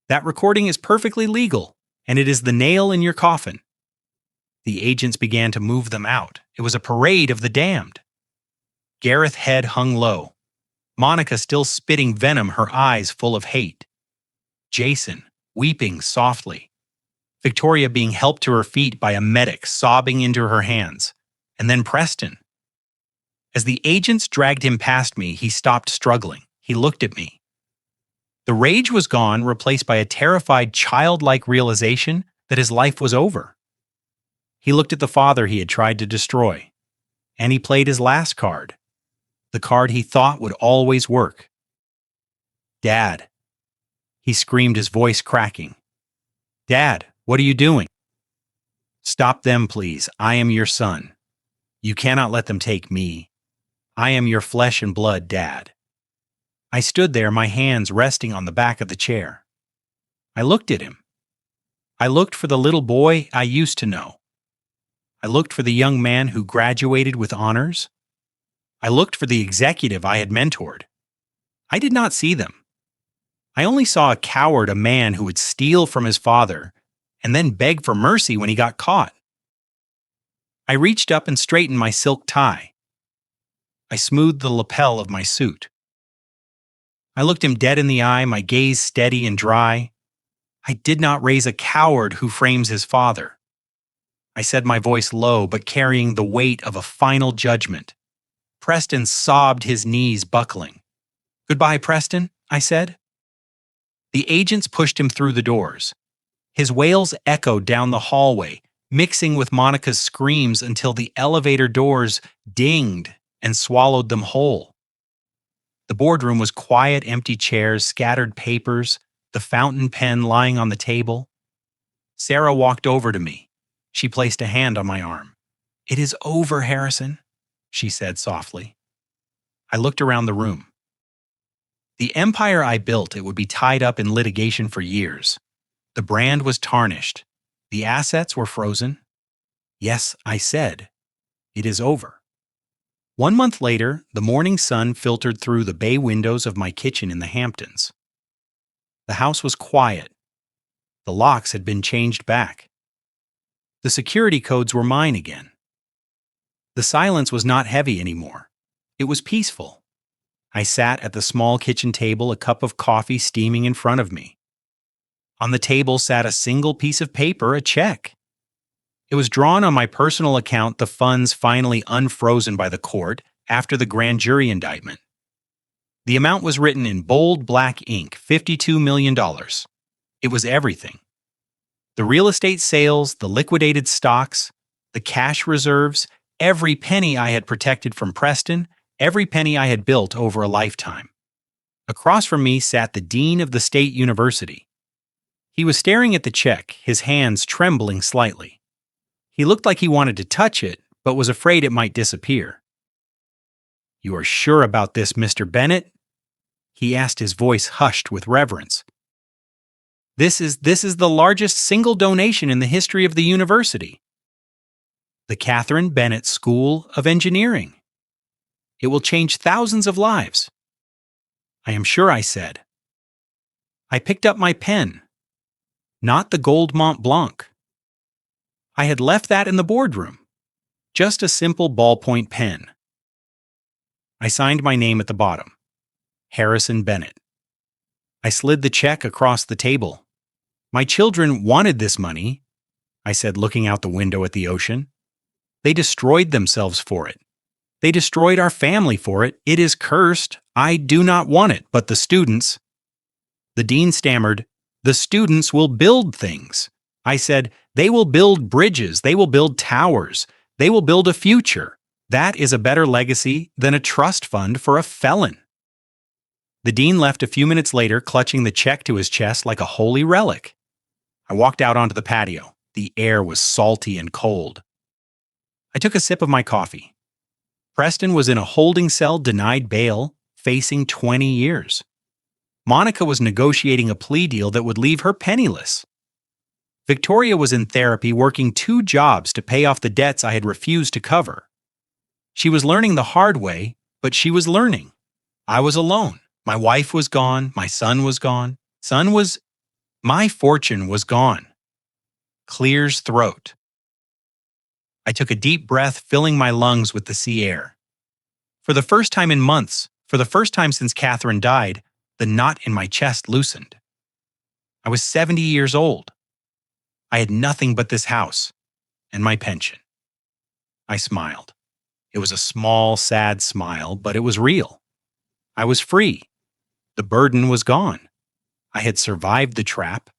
That recording is perfectly legal, and it is the nail in your coffin." The agents began to move them out. It was a parade of the damned. Gareth's head hung low. Monica still spitting venom, her eyes full of hate. Jason, weeping softly. Victoria being helped to her feet by a medic, sobbing into her hands. And then Preston. As the agents dragged him past me, he stopped struggling. He looked at me. The rage was gone, replaced by a terrified, childlike realization that his life was over. He looked at the father he had tried to destroy. And he played his last card. The card he thought would always work. "Dad," he screamed, his voice cracking. "Dad, what are you doing?" "Stop them, please. I am your son. You cannot let them take me. I am your flesh and blood, Dad." I stood there, my hands resting on the back of the chair. I looked at him. I looked for the little boy I used to know. I looked for the young man who graduated with honors. I looked for the executive I had mentored. I did not see them. I only saw a coward, a man who would steal from his father and then beg for mercy when he got caught. I reached up and straightened my silk tie. I smoothed the lapel of my suit. I looked him dead in the eye, my gaze steady and dry. I did not raise a coward who frames his father. I said, my voice low, but carrying the weight of a final judgment. Preston sobbed, his knees buckling. "Goodbye, Preston," I said. The agents pushed him through the doors. His wails echoed down the hallway, mixing with Monica's screams until the elevator doors dinged and swallowed them whole. The boardroom was quiet, empty chairs, scattered papers, the fountain pen lying on the table. Sarah walked over to me. She placed a hand on my arm. "It is over, Harrison," she said softly. I looked around the room. The empire I built, it would be tied up in litigation for years. The brand was tarnished. The assets were frozen. Yes, I said, it is over. 1 month later, the morning sun filtered through the bay windows of my kitchen in the Hamptons. The house was quiet. The locks had been changed back. The security codes were mine again. The silence was not heavy anymore. It was peaceful. I sat at the small kitchen table, a cup of coffee steaming in front of me. On the table sat a single piece of paper, a check. It was drawn on my personal account, the funds finally unfrozen by the court after the grand jury indictment. The amount was written in bold black ink, $52 million. It was everything. The real estate sales, the liquidated stocks, the cash reserves, every penny I had protected from Preston, every penny I had built over a lifetime. Across from me sat the dean of the state university. He was staring at the check, his hands trembling slightly. He looked like he wanted to touch it, but was afraid it might disappear. "You are sure about this, Mr. Bennett?" He asked, his voice hushed with reverence. This is the largest single donation in the history of the university. The Catherine Bennett School of Engineering. It will change thousands of lives. "I am sure," I said. I picked up my pen. Not the gold Mont Blanc. I had left that in the boardroom. Just a simple ballpoint pen. I signed my name at the bottom. Harrison Bennett. I slid the check across the table. "My children wanted this money," I said, looking out the window at the ocean. "They destroyed themselves for it. They destroyed our family for it. It is cursed. I do not want it, but the students..." The dean stammered, "The students will build things." I said, "They will build bridges. They will build towers. They will build a future. That is a better legacy than a trust fund for a felon." The dean left a few minutes later, clutching the check to his chest like a holy relic. I walked out onto the patio. The air was salty and cold. I took a sip of my coffee. Preston was in a holding cell, denied bail, facing 20 years. Monica was negotiating a plea deal that would leave her penniless. Victoria was in therapy, working 2 jobs to pay off the debts I had refused to cover. She was learning the hard way, but she was learning. I was alone. My wife was gone. My son was gone. My fortune was gone. Clear's throat. I took a deep breath, filling my lungs with the sea air. For the first time in months, for the first time since Catherine died, the knot in my chest loosened. I was 70 years old. I had nothing but this house and my pension. I smiled. It was a small, sad smile, but it was real. I was free. The burden was gone. I had survived the trap.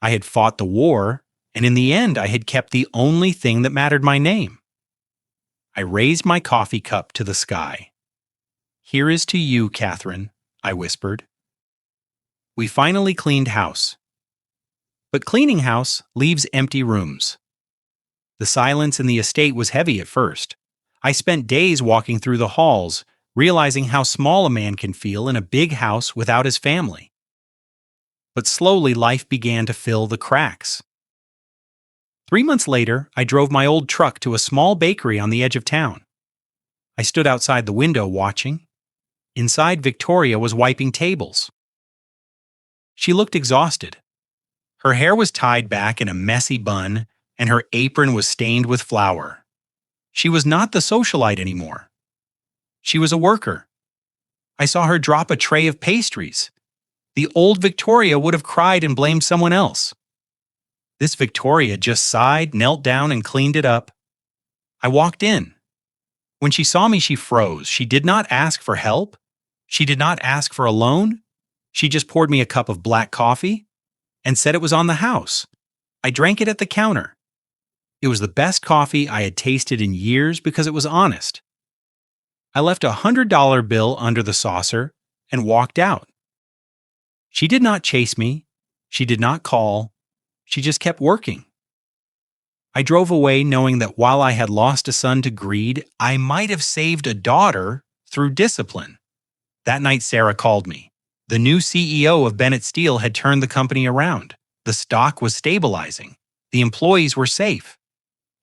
I had fought the war, and in the end I had kept the only thing that mattered, my name. I raised my coffee cup to the sky. "Here is to you, Catherine," I whispered. We finally cleaned house. But cleaning house leaves empty rooms. The silence in the estate was heavy at first. I spent days walking through the halls, realizing how small a man can feel in a big house without his family. But slowly life began to fill the cracks. 3 months later, I drove my old truck to a small bakery on the edge of town. I stood outside the window watching. Inside, Victoria was wiping tables. She looked exhausted. Her hair was tied back in a messy bun, and her apron was stained with flour. She was not the socialite anymore. She was a worker. I saw her drop a tray of pastries. The old Victoria would have cried and blamed someone else. This Victoria just sighed, knelt down, and cleaned it up. I walked in. When she saw me, she froze. She did not ask for help. She did not ask for a loan. She just poured me a cup of black coffee and said it was on the house. I drank it at the counter. It was the best coffee I had tasted in years because it was honest. I left a $100 bill under the saucer and walked out. She did not chase me. She did not call. She just kept working. I drove away knowing that while I had lost a son to greed, I might have saved a daughter through discipline. That night, Sarah called me. The new CEO of Bennett Steel had turned the company around. The stock was stabilizing. The employees were safe.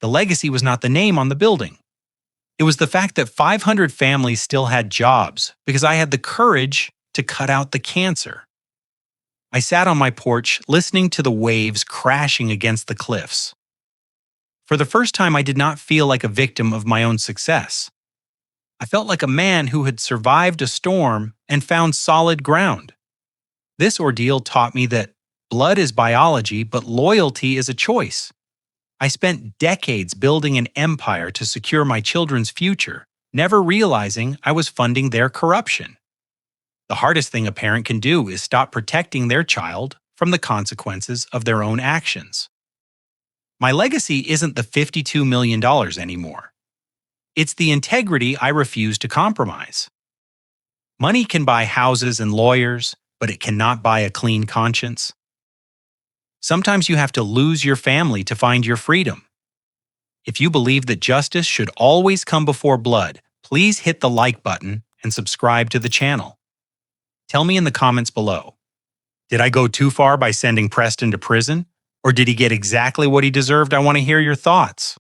The legacy was not the name on the building. It was the fact that 500 families still had jobs because I had the courage to cut out the cancer. I sat on my porch listening to the waves crashing against the cliffs. For the first time, I did not feel like a victim of my own success. I felt like a man who had survived a storm and found solid ground. This ordeal taught me that blood is biology, but loyalty is a choice. I spent decades building an empire to secure my children's future, never realizing I was funding their corruption. The hardest thing a parent can do is stop protecting their child from the consequences of their own actions. My legacy isn't the $52 million anymore. It's the integrity I refuse to compromise. Money can buy houses and lawyers, but it cannot buy a clean conscience. Sometimes you have to lose your family to find your freedom. If you believe that justice should always come before blood, please hit the like button and subscribe to the channel. Tell me in the comments below. Did I go too far by sending Preston to prison? Or did he get exactly what he deserved? I want to hear your thoughts.